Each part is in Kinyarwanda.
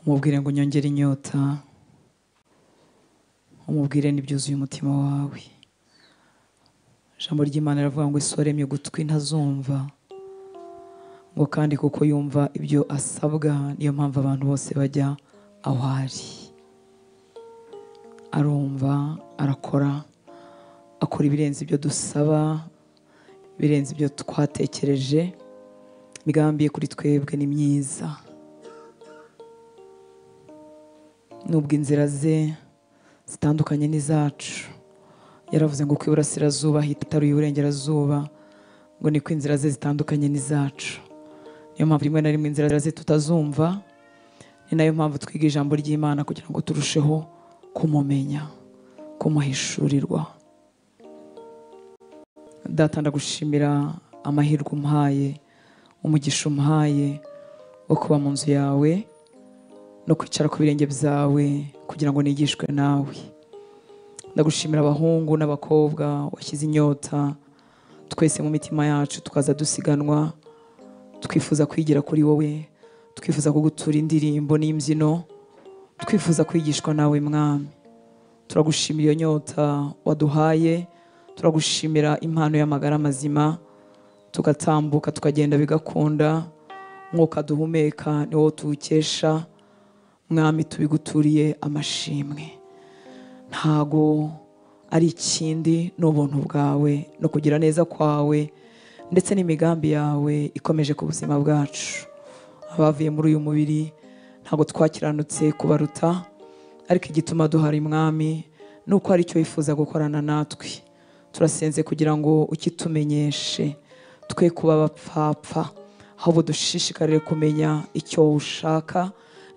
umubwire ngo nyongere inyota, umubwire n'ibyuzuye umutima wawe. Ijambo ry'Imana riravuga ngo isoremye ugutwi ntazumva, ngo kandi kuko yumva ibyo asabwa niyo mpamvu abantu bose bajya aho ari. Arumva, arakora, akora ibirenze ibyo dusaba, ibirenze ibyo twatekereje. Imigambi ye kuri twebwe ni myiza, nubwo inzira ze zitandukanye n'izacu. Yaravuze ngo uko iburasirazuba hitaruye iburengerazuba, ngo niko inzira ze zitandukanye n'izacu. Niyo mpamvu rimwe na rimwe inzira ze tutazumva, ni nayo mpamvu twiga ijambo ry'Imana kugira ngo turusheho kumumenya, kumuhishurirwa. Data, ndagushimira amahirwe umpaye, umugisha umpaye wo kuba mu nzu yawe no kwicara ku birenge byawe kugira ngo nigishwe nawe. Ndagushimira abahungu n'abakobwa washyize inyota twese mu mitima yacu, tukaza dusiganwa twifuza kwigira kuri wowe, twifuza kugutura indirimbo n'imbyino, twifuza kwigishwa nawe Mwami. Turagushimira iyo nyota waduhaye, turagushimira impano y'amagara mazima, tugatambuka tukagenda bigakunda. Mwuka duhumeka ni wowe tuwukesha Mwami, tubiguturiye amashimwe. Ntago ari ikindi, ni ubuntu bwawe no kugira neza kwawe ndetse n'imigambi yawe ikomeje ku buzima bwacu. Abavuye muri uyu mubiri ntago twakiranutse kubaruta, ariko igituma duhari Mwami nuko hari icyo wifuza gukorana natwe. Turasenze kugira ngo ukitumenyeshe, twe kuba abapfapfa, ahubwo dushishikarire kumenya icyo ushaka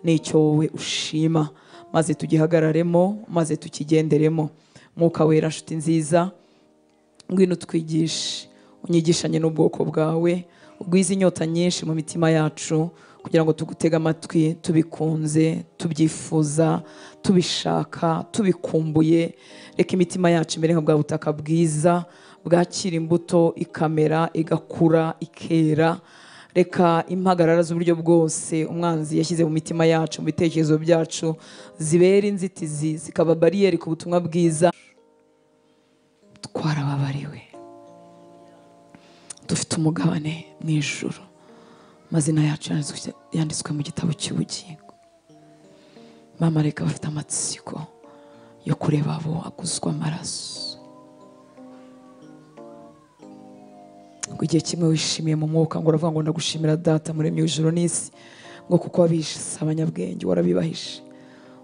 n'icyo wowe ushima, maze tugihagararemo, maze tukigenderemo. Mwuka wera, nshuti nziza, ngwino twigishe, unyigishanye n'ubwoko bwawe, ugwize inyota nyinshi mu mitima yacu kugira ngo tugutege amatwi tubikunze, tubyifuza, tubishaka, tubikumbuye. Reka imitima yacu imbere nk'ubwa butaka bwiza bwakira imbuto ikamera, igakura, ikera. Reka impagarara z'uburyo bwose umwanzi yashyize mu mitima yacu, mu bitekerezo byacu, zibera inzitizi, zikaba bariyeri ku butumwa bwiza. Twarababariwe, dufite umugabane mu ijuru, amazina yacu yanditswe mu gitabo cy'ubugingo. Mama, reka bafite amatsiko yo kureba abo aguzwa amaraso. Ngo igihe kimwe wishimiye mu mwuka, ngo uravuga ngo ndagushimira Data muremyi w'ijuru n'isi, ngo kuko wabishe abanyabwenge warabibahishe,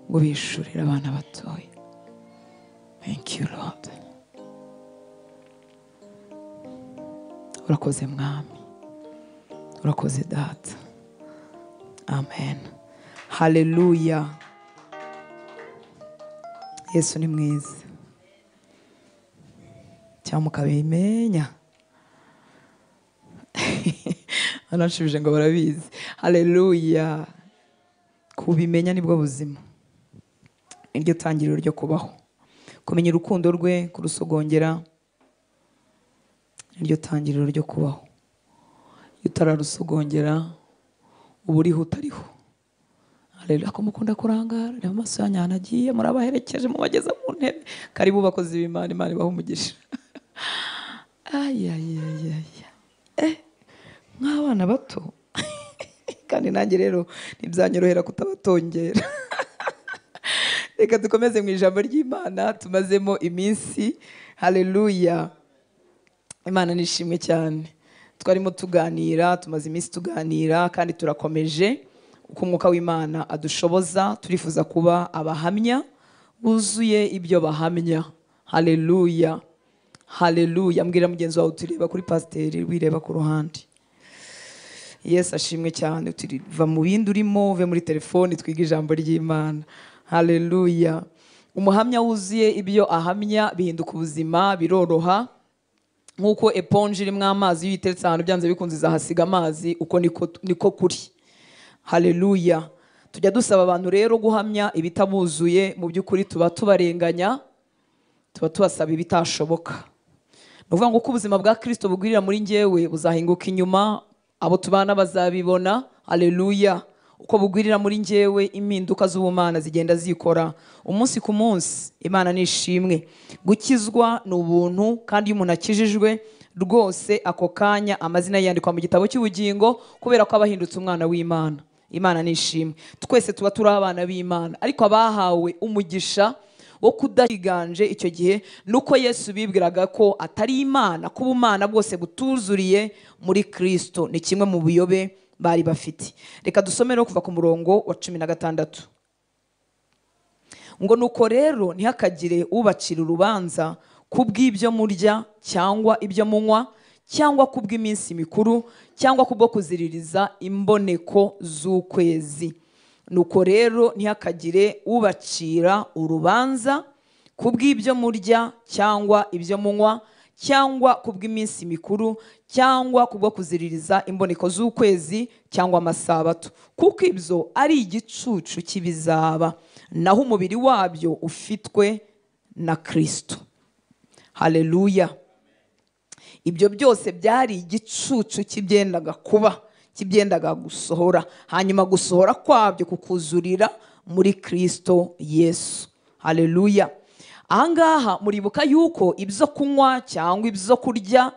ngo bishurire abana batoya. Thank you Lord. Urakoze Mwami, urakoze Data. Amen. Haleluya. Yesu ni mwiza cyangwa mukabimenya. Anashubije ngo barabizi. Haleluya. Kubimenya nibwo buzima, iryo tangiriro ryo kubaho. Kumenya urukundo rwe, kurusogongera, iryo tangiriro ryo kubaho. Iyo utararusogongera uba uriho utariho. Haleluya. Ko mukunda kurangara, reba amaso yanyu ahantu agiye, murabaherekeje mubageza mu ntebe. Karibu bakozi b'Imana, Imana ibahe umugisha. Nk'abana bato kandi nanjye rero ntibyanyorohera kutabatongera. Reka dukomeze mu ijambo ry'Imana tumazemo iminsi. Haleluya. Imana nishimwe cyane. Twarimo tuganira, tumaze iminsi tuganira kandi turakomeje uko umwuka w'Imana adushoboza. Turifuza kuba abahamya buzuye ibyo bahamya. Haleluya. Haleluya. Mbwira mugenzi wawe tureba kuri pasiteri, wireba ku ruhande. Yesu ashimwe cyane. Turiva mu bindi urimo, uve muri telefoni, twiga ijambo ry'Imana. Haleluya. Umuhamya wuzuye ibyo ahamya bihinduka ubuzima, biroroha. Nkuko eponge irimo amazi, iyo uyiteretse ahantu byanze bikunze izahasiga amazi, uko niko kuri. Haleluya. Tujya dusaba abantu rero guhamya ibitabuzuye, mu by'ukuri tuba tubarenganya, tuba tubasaba ibitashoboka. Ni ukuvuga ngo uko ubuzima bwa Kristo bugwirira muri njyewe buzahinguka inyuma, abo tubana bazabibona. Haleluya. uko bugwirira muri njyewe impinduka z'ubumana zigenda zikora umunsi ku munsi. Imana nishimwe. Gukizwa ni ubuntu, kandi iyo umuntu akijijwe rwose ako kanya amazina yandikwa mu gitabo cy'ubugingo kubera ko abahindutse umwana w'Imana. Imana nishimwe. Twese tuba turi abana b'Imana, ariko abahawe umugisha wo kudahiganje icyo gihe nuko Yesu bibwiraga ko atari Imana, ko ubumana bwose butuzuriye muri Kristo. Ni kimwe mu buyobe bari bafite. Reka dusome no kuva ku murongo wa 16. Ngo nuko rero ntihakagire ubacira urubanza kubw'ibyo murya cyangwa ibyo munywa cyangwa kubw'iminsi mikuru cyangwa kubwo kuziririza imboneko z'ukwezi. Nuko rero ntihakagire ubacira urubanza kubw'ibyo murya cyangwa ibyo munywa cyangwa kubw'iminsi mikuru cyangwa kubwo kuziririza imboneko z'ukwezi cyangwa amasabato, kuko ibyo ari igicucu cy'ibizaba, naho umubiri wabyo ufitwe na Kristo. Haleluya. Ibyo byose byari igicucu kibyendaga kuba, kibyendaga gusohora, hanyuma gusohora kwabyo kukuzurira muri Kristo Yesu. Haleluya. Ahangaha muribuka yuko ibyo kunywa cyangwa ibyo kurya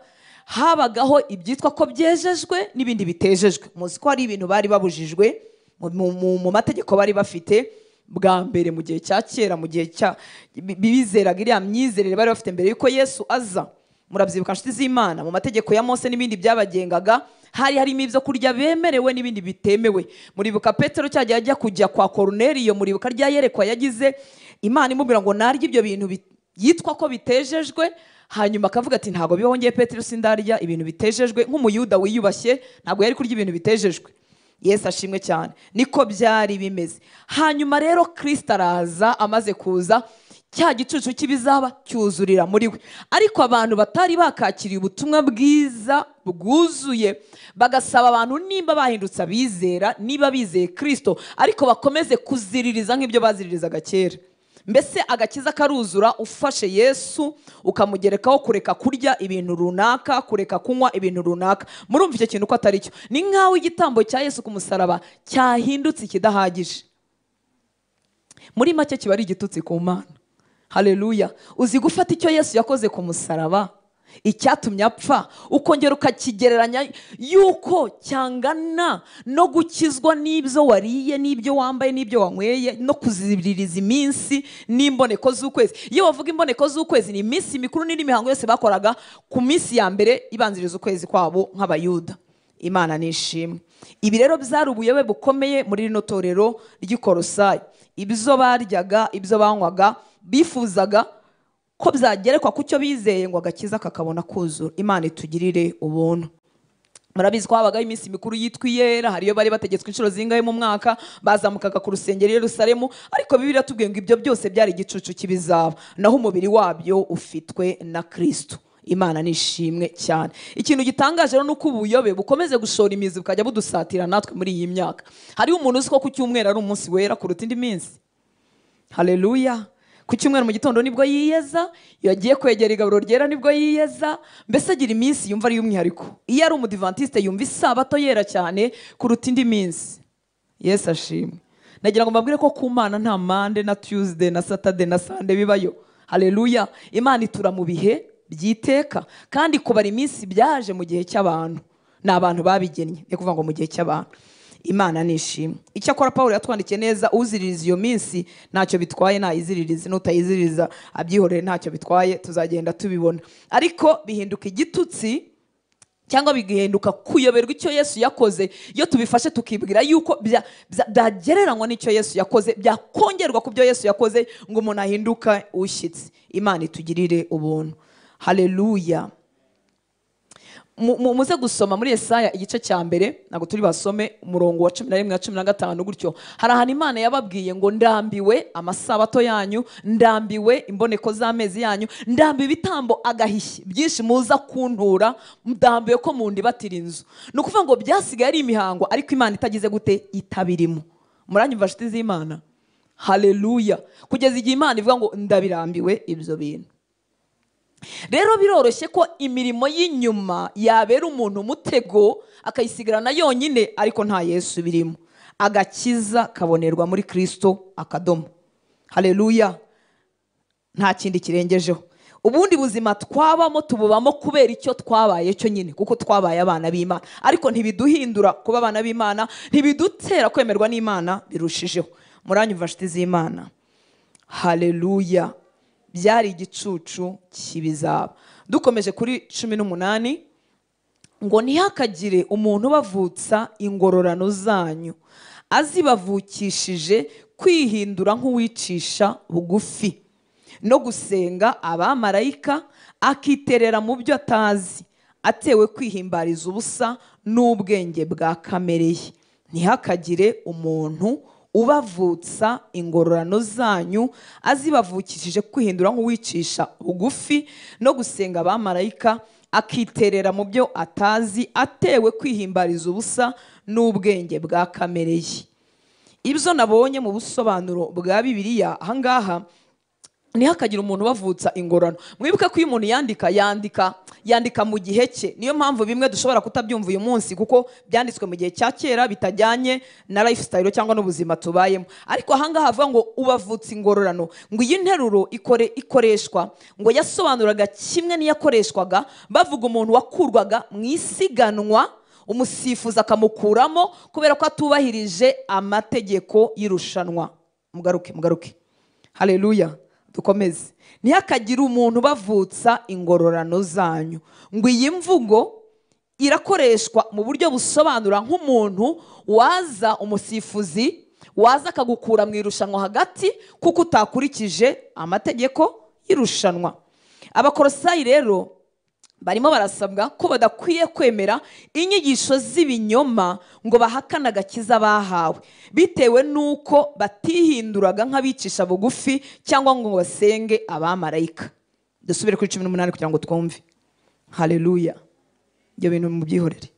habagaho ibyitwa ko byejejwe n'ibindi bitejejwe. Muzi ko hari ibintu bari babujijwe mu mategeko bari bafite bwa mbere mu gihe cya kera, mu gihe cya bizeraga iriya myizerere bari bafite mbere yuko Yesu aza. Murabyibuka nshuti z'Imana, mu mategeko ya Mose n'ibindi byabagengaga hari harimo ibyo kurya bemerewe n'ibindi bitemewe. Muribuka Petero cyagiye ajya kujya kwa Koruneliyo, muribuka rya yerekwa yagize, Imana imubwira ngo narye ibyo bintu yitwa ko bitejejwe, hanyuma akavuga ati ntabwo bihongeye Petero, sindarya ibintu bitejejwe. Nk'umuyuda wiyubashye ntabwo yari kurya ibintu bitejejwe. Yesu ashimwe cyane. Niko byari bimeze. Hanyuma rero Kristo araza, amaze kuza cya gicucu cy'ibizaba cyuzurira muri we. Ariko abantu batari bakakiriye ubutumwa bwiza bwuzuye, bagasaba abantu nimba bahindutse abizera, niba bizeye Kristo, ariko bakomeze kuziririza nk'ibyo baziririzaga kera. Mbese agakiza karuzura ufashe Yesu ukamugerekaho kureka kurya ibintu runaka, kureka kunywa ibintu runaka. Murumva icyo kintu ko atari cyo. Ni nkaho igitambo cya Yesu ku musaraba cyahindutse ikidahagije. Muri make kiba ari igitutsi ku Mana. Haleluya. Uzi gufata icyo Yesu yakoze ku musaraba, icyatumye apfa, ukongera ukakigereranya yuko cyangana no gukizwa n'ibyo wariye, n'ibyo wambaye, n'ibyo wanyweye, no kuziririza iminsi n'imboneko z'ukwezi. Iyo bavuga imboneko z'ukwezi ni iminsi mikuru n'indi mihango yose bakoraga ku minsi ya mbere ibanziriza ukwezi kwabo nk'abayuda. Imana nishimwe. Ibi rero byari ubuyobe bukomeye muri rino torero ry'Ikolosayi. Ibyo baryaga, ibyo banywaga, bifuzaga ko byagerekwa ku cyo bizeye ngo agakiza kakabona kuzura. Imana itugirire ubuntu. Murabizi ko habagaho iminsi mikuru yitwa iyera, hariyo bari bategetswe inshuro zingahe mu mwaka, bazamukaga ku rusengero i Yerusalemu, ariko Bibiliya tubwiye ngo ibyo byose byari igicucu cy'ibizaba, naho umubiri wabyo ufitwe na Kristo. Imana nishimwe cyane. Ikintu gitangaje rero nuko ubuyobe bukomeze gushora imizi bukajya budusatira natwe muri iyi myaka. Hariho umuntu uzi ko ku cyumweru ari umunsi wera kuruta indi minsi. Haleluya. Ku cyumweru mu gitondo nibwo yiyeza, iyo agiye kwegera igaburo ryera nibwo yiyeza. Mbese agira iminsi yumva ari y'umwihariko. Iyo ari umudivantiste yumva isabato yera cyane kuruta indi minsi. Yesu ashimwe. Nagira ngo mbabwire ko ku Mana nta Monday na Tuesday na Saturday na Sunday bibayo. Haleluya. Imana itura mu bihe byiteka, kandi kubara iminsi byaje mu gihe cy'abantu. Ni abantu babigennye, ni kuvuga ngo mu gihe cy'abantu. Imana nishimwe. Icyakora Pawulo yatwandikiye neza, uziririza iyo minsi ntacyo bitwaye nayiziririze, n'utayiziririza abyihorere ntacyo bitwaye, tuzagenda tubibona. Ariko bihinduka igitutsi cyangwa bigahinduka kuyoberwa icyo Yesu yakoze iyo tubifashe tukibwira yuko byagereranywa n'icyo Yesu yakoze, byakongerwa ku byo Yesu yakoze ngo umuntu ahinduka ushyitsi. Imana itugirire ubuntu. Haleluya. Muze gusoma muri Yesaya igice cya mbere, ntabwo turi basome umurongo wa 11 na 15 gutyo. Hari ahantu Imana yababwiye ngo ndambiwe amasabato yanyu, ndambiwe imboneko z'amezi yanyu, ndambiwe ibitambo agahishyi byinshi muza kuntura, ndambiwe ko mundibatira inzu. Ni ukuvuga ngo byasigaye ari imihango, ariko Imana itagize gute, itabirimo. Muranyumva nshuti z'Imana? Haleluya. Kugeza igihe Imana ivuga ngo ndabirambiwe ibyo bintu. Rero biroroshye ko imirimo y'inyuma yabera umuntu umutego akayisigarana yonyine, ariko nta Yesu birimo. agakiza kabonerwa muri Kristo akadomo. Haleluya. Nta kindi kirengejeho. Ubundi buzima twabamo tububamo kubera icyo twabaye cyo nyine, kuko twabaye abana b'Imana, ariko ntibiduhindura kuba abana b'Imana, ntibidutera kwemerwa n'Imana birushijeho. Muranyumva nshuti z'Imana? Haleluya. Byari igicucu kibizaba. Dukomeje kuri 18 ngo ntihakagire umuntu bavutsa ingororano zanyu azibavukishije kwihindura nk'uwicisha bugufi no gusenga abamarayika, akiterera mu byo atazi, atewe kwihimbariza ubusa n'ubwenge bwa kamere ye. Ntihakagire umuntu ubavutsa ingororano zanyu azibavukishije kwihindura nk'uwicisha bugufi no gusenga abamarayika, akiterera mu byo atazi, atewe kwihimbariza ubusa n'ubwenge bwa kamere ye. Ibyo nabonye mu busobanuro bwa Bibiliya ahangaha, ntihakagire umuntu bavutsa ingororano. Mwibuke ko iyo umuntu yandika mu gihe cye. Niyo mpamvu bimwe dushobora kutabyumva uyu munsi, kuko byanditswe mu gihe cya kera bitajyanye na lifestyle cyangwa n'ubuzima tubayemo. Ariko ahangaha havuga ngo ubavutsa ingororano, ngo iyi nteruro ikoreshwa ngo yasobanuraga kimwe n'iyakoreshwaga bavuga umuntu wakurwaga mu isiganwa, umusifuzi akamukuramo kubera ko atubahirije amategeko y'irushanwa. Mugaruke. Haleluya. Dukomeze. Ntihakagire umuntu bavutsa ingororano zanyu. Ngo iyi mvugo irakoreshwa mu buryo busobanura nk'umuntu waza, umusifuzi waza akagukura mu irushanwa hagati kuko utakurikije amategeko y'irushanwa. Abakolosayi rero barimo barasabwa ko badakwiye kwemera inyigisho z'ibinyoma ngo bahakane agakiza bahawe, bitewe n'uko batihinduraga nk'abicisha bugufi cyangwa ngo basenge abamarayika. Dusubire kuri 18 kugira ngo twumve. Haleluya. Ibyo bintu mubyihorere.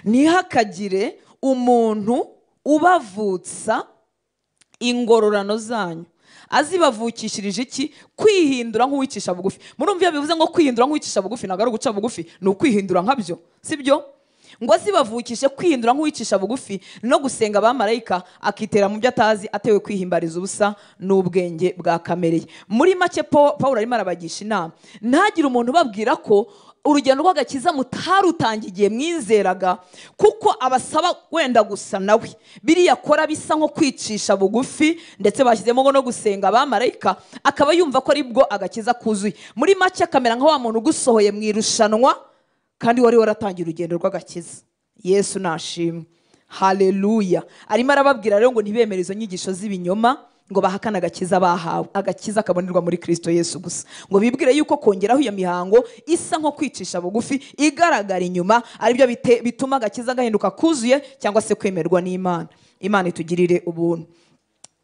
Ntihakagire umuntu ubavutsa ingororano zanyu azibavukishirije iki? Kwihindura nk'uwicisha bugufi. Murumva iyo bivuze ngo kwihindura nk'uwicisha bugufi ntabwo ari guca bugufi, ni ukwihindura nkabyo, sibyo? Ngo azibavukishe kwihindura nk'uwicisha bugufi no gusenga abamarayika, akitera mu byo atazi, atewe kwihimbariza ubusa n'ubwenge bwa kamere ye. Muri make Pawulo arimo arabagisha inama, ntagire umuntu ubabwira ko urugendo rw'agakiza mutarutangiye mwizeraga, kuko abasaba wenda gusa nawe biriya akora bisa nko kwicisha bugufi, ndetse bashyizemo no gusenga abamarayika, akaba yumva ko aribwo agakiza kuzuye. Muri make akamera nka wa muntu ugusohoye mu irushanwa kandi wari waratangiye urugendo rw'agakiza. Yesu nashimwe. Haleluya. Arimo arababwira rero ngo ntibemere izo nyigisho z'ibinyoma ngo bahakana agakiza bahawe. Agakiza kabonerwa muri Kristo Yesu gusa. Ngo bibwire yuko kongeraho iyo mihango isa nko kwicisha bugufi igaragara inyuma aribyo bituma agakiza gahinduka kuzuye cyangwa se kwemerwa n'Imana. Imana itugirire ubuntu.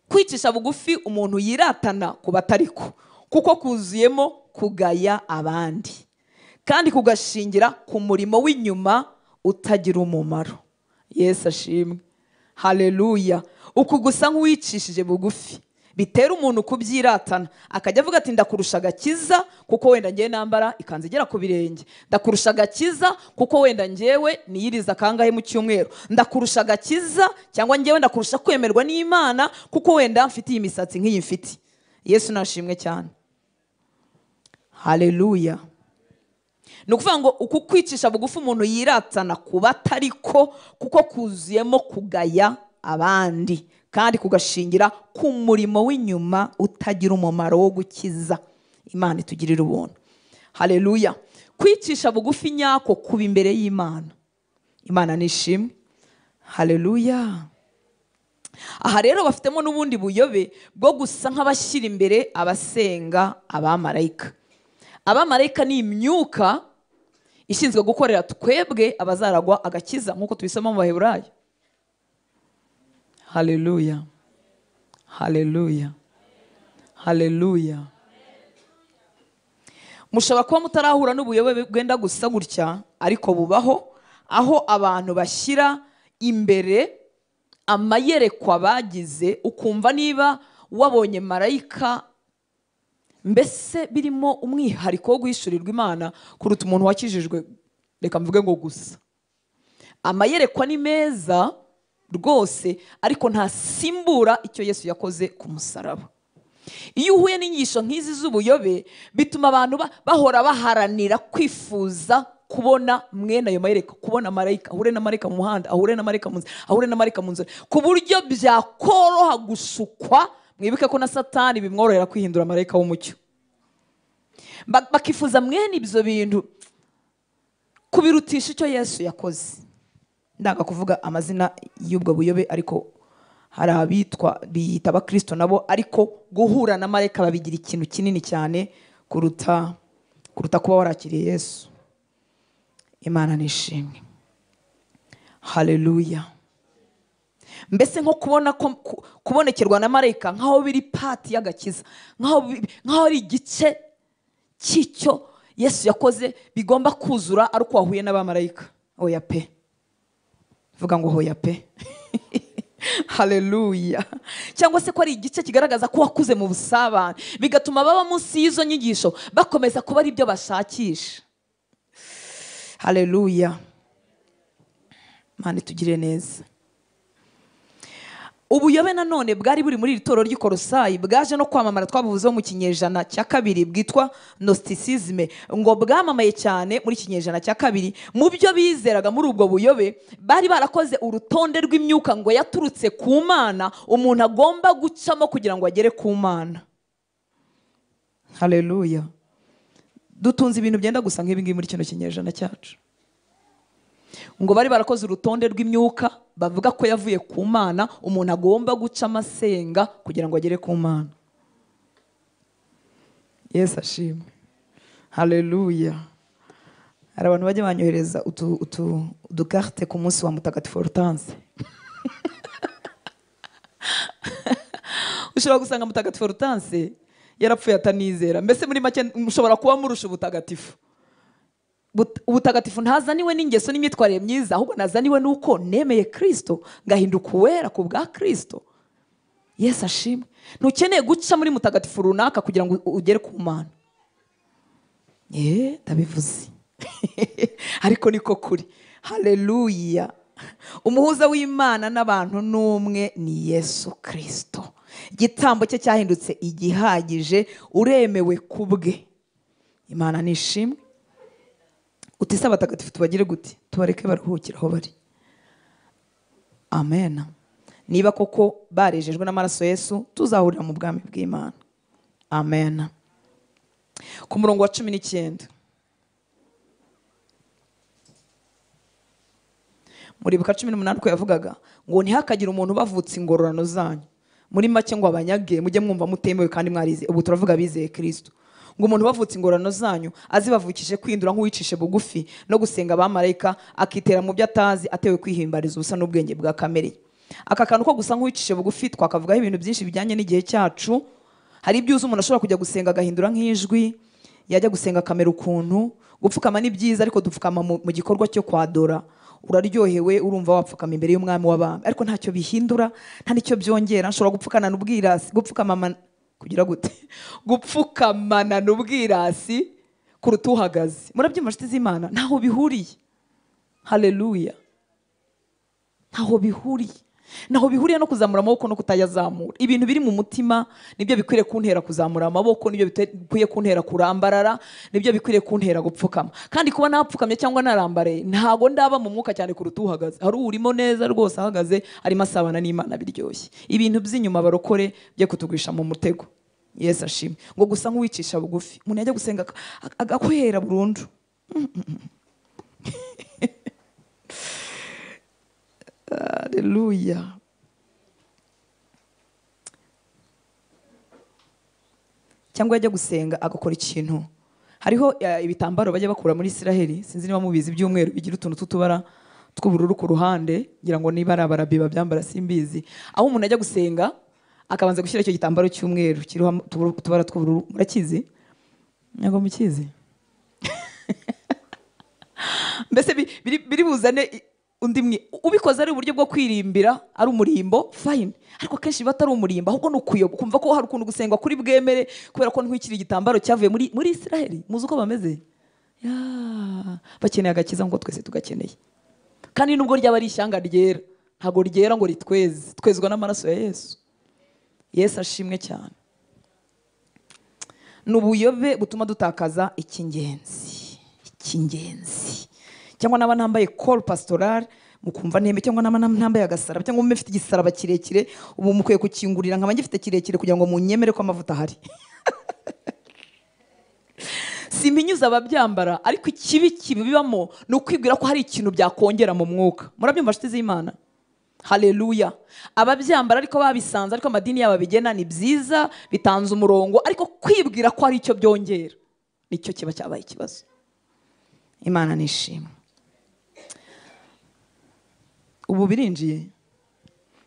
Kwicisha bugufi umuntu yiratana ku batariko, kuko kuzuyemo kugaya abandi kandi kugashingira ku murimo w'inyuma utagira umumaro. Yesu ashimwe. Haleluya. Uku gusa nk'uwicishije bugufi bitera umuntu kubyiratana, akajya avuga ati ndakurusha agakiza kuko wenda ngiye nambara ikanzu igera ku birenge, ndakurusha agakiza kuko wenda ngewe niyiriza kangahe mu cyumweru, ndakurusha agakiza cyangwa ngewe ndakurusha kwemerwa n'Imana kuko wenda mfite iyi misatsi nk'iyi mfite. Yesu nashimwe cyane. Haleluya. Ni ukuvuga ngo uku kwicisha bugufi umuntu yiratana kuba atariko, kuko kuzuyemo kugaya abandi kandi kugashingira ku murimo w'inyuma utagira umumaro wo gukiza. Imana itugirira ubuntu. Haleluya. Kwicisha bugufi nyako kuba imbere y'Imana. Imana nishimwe. Haleluya. Aha rero bafitemo n'ubundi buyobe bwo gusa nk'abashyira imbere abasenga abamarayika. Abamarayika ni imyuka ishinzwe gukorera twebwe abazaragwa agakiza nk'uko tubisoma mu Baheburayo. Haleluya. Haleluya. Haleluya. Mushobora kuba mutarahura n'ubuyobe bwenda gusa gutya, ariko bubaho, aho abantu bashyira imbere amayerekwa bagize, ukumva niba wabonye marayika mbese birimo umwihariko wo guhishurirwa Imana kuruta umuntu wakijijwe. Reka mvuge ngo gusa amayerekwa ni meza rwose, ariko ntasimbura icyo Yesu yakoze ku musaraba. Iyo uhuye n'inyigisho nk'izi z'ubuyobe, bituma abantu bahora baharanira kwifuza kubona mwene ayo marayika, kubona marayika, ahure na marayika mu muhanda, ahure na marayika mu nzira, ahure na marayika mu nzira, ku buryo byakoroha gusukwa. Mwibuke ko na Satani bimworohera kwihindura marayika w'umucyo. Bakifuza mwene ibyo bintu kubirutisha icyo Yesu yakoze. Ndanga kuvuga amazina y'ubwo buyobe, ariko hari abitwa biyita abakristo nabo, ariko guhura na marayika babigira ikintu kinini cyane kuruta kuba warakiriye Yesu. Imana nishimwe. Haleluya. Mbese nko kubonekerwa na marayika nkaho biri pati y'agakiza, nkaho ari igice cy'icyo Yesu yakoze bigomba kuzura ari uko wahuye n'abamarayika. Oya pe. Vuga ngo hoya pe. Haleluya. Cyangwa se ko ari igice kigaragaza ko wakuze mu busabane, bigatuma baba munsi y'izo nyigisho bakomeza kuba ari ibyo bashakisha. Haleluya. Mani tugire neza. Ubuyobe nanone bwari buri muri iri torero ry'i Kolosayi, bwaje no kwamamara, twabuvuzeho mu kinyejana cya kabiri, bwitwa Gnosticisme, ngo bwamamaye cyane muri kinyejana cya kabiri. Mu byo bizeraga muri ubwo buyobe, bari barakoze urutonde rw'imyuka ngo yaturutse ku Mana umuntu agomba gucamo kugira ngo agere ku Mana. Haleluya. Dutunze ibintu byenda gusa nk'ibi ngibi muri kino kinyejana cyacu. Ngo bari barakoze urutonde rw'imyuka bavuga ko yavuye ku Mana umuntu agomba guca amasenga kugira ngo agere ku Mana. Yesu ashimwe. Haleluya. Hari abantu bajya banyohereza udukarte ku munsi wa Mutagatifu Hortense. Ushobora gusanga Mutagatifu Hortense yarapfuye atanizera. Mbese muri make mushobora kuba murusha ubutagatifu. Ubutagatifu ntazaniwe n'ingeso n'imyitwarire myiza, ahubwo nazaniwe nuko nemeye Kristo ngahinduka uwera ku bwa Kristo. Yesu ashimwe. Ntukeneye guca muri mutagatifu runaka kugira ngo ugere ku Mana. Ndabivuze. Ariko niko kuri. Haleluya. Umuhuza w'Imana n'abantu n'umwe ni Yesu Kristo. Igitambo cye cyahindutse igihagije, uremewe kubwe. Imana nishimwe. Utisa abatagatifu tubagire gute? Tubareke baruhukira aho bari. Amen. Niba koko barejejwe n'amaraso Yesu, tuzahurira mu bwami bw'Imana. Amen. Ku murongo wa 19. Muri Luka 18 ko yavugaga ngo ntihakagira umuntu bavutse ingororano zanyu. Muri make ngo abanyage mujye mwumva mutemewe kandi mwarize. Ubu turavuga bizeye Kristo. Ngo umuntu bavutse ingororano zanyu azibavukije kwindura nk'uwicishe bugufi no gusenga abamarayika, akitera mu byo atazi, atewe kwihimbariza ubusa n'ubwenge bwa kamere. Aka kantu ko gusa nk'uwicishe bugufi twakavugaho ibintu byinshi bijyanye n'igihe cyacu. Hari ibyuzo umuntu ashobora kujya gusenga agahindura nk'ijwi, yajya gusenga kamera ukuntu. Gupfukama ni byiza, ariko dupfukama mu gikorwa cyo kwadora. Uraryohewe, urumva wapfukama imbere y'umwami w'abami, ariko ntacyo bihindura, nta nicyo byongera. Nshobora gupfukana n'ubwirasi, kugira gute? Gupfukamana n'ubwirasi kuruta uhagaze. Murabyumva nshuti z'Imana? Ntaho bihuriye. Haleluya. Ntaho bihuriye. Naho bihuriye no kuzamura amaboko no kutayazamura. Ibintu biri mu mutima nibyo bikwiriye kuntera kuzamura amaboko, nibyo bikwiye kuntera kurambarara, nibyo bikwiriye kuntera gupfukama. Kandi kuba napfukamye cyangwa narambare, ntago ndaba mu mwuka cyane kuruta uhagaze. Hari urimo neza rwose ahagaze arimo asabana n'Imana biryoshye. Ibintu by'inyuma barokore bye kutugwisha mu mutego. Yesu ashimwe. Ngo gusa nk'uwicisha bugufi, umuntu yajya gusenga agakwera burundu. Haleluya. Cyangwa yajya gusenga agakora ikintu. Hariho ibitambaro bajya bakura muri Isiraheli, sinzi niba mubizi, by'umweru bigira utuntu tutubara tw'ubururu ku ruhande, ngira ngo niba ari abarabi babyambara simbizi. Aho umuntu ajya gusenga akabanza gushyira icyo gitambaro cy'umweru kiriho utubara tw'ubururu. Murakizi? Nyago mukizi? Mbese biri buzane undi ubikoze ari uburyo bwo kwirimbira, ari umurimbo, fine. Ariko kenshi batari umurimbo, ahubwo nukuyoba kumva ko hari ukuntu gusengwa kuri bwemere kubera ko ntwikiri igitambaro cyavuye muri Isiraheli. Muzi uko bameze? Bakeneye agakiza ngo twese tugakeneye. Kandi nubwo ryaba ari ishyanga ryera, ntabwo ryera ngo ritweze, twezwa n'amaraso ya Yesu. Yesu ashimwe cyane. N'ubuyobe butuma dutakaza icy'ingenzi, cyangwa naba nambaye col pastoral mukumva ntembe, cyangwa naba nambaye agasaraba, cyangwa mufite igisaraba kirekire ubu mukwiye kukingurira nkaba ngifite kirekire kugira ngo munyemere ko amavuta ahari. Simpinyuza ababyambara, ariko ikibi kibibamo ni ukwibwira ko hari ikintu byakongera mu mwuka. Murabyumva nshuti z'Imana? Haleluya. Ababyambara ariko babisanze, ariko amadini yabo bigena ni byiza, bitanze umurongo, ariko kwibwira ko hari icyo byongera nicyo kiba cyabaye ikibazo. Imana nishimwe. Ubu birinjiye,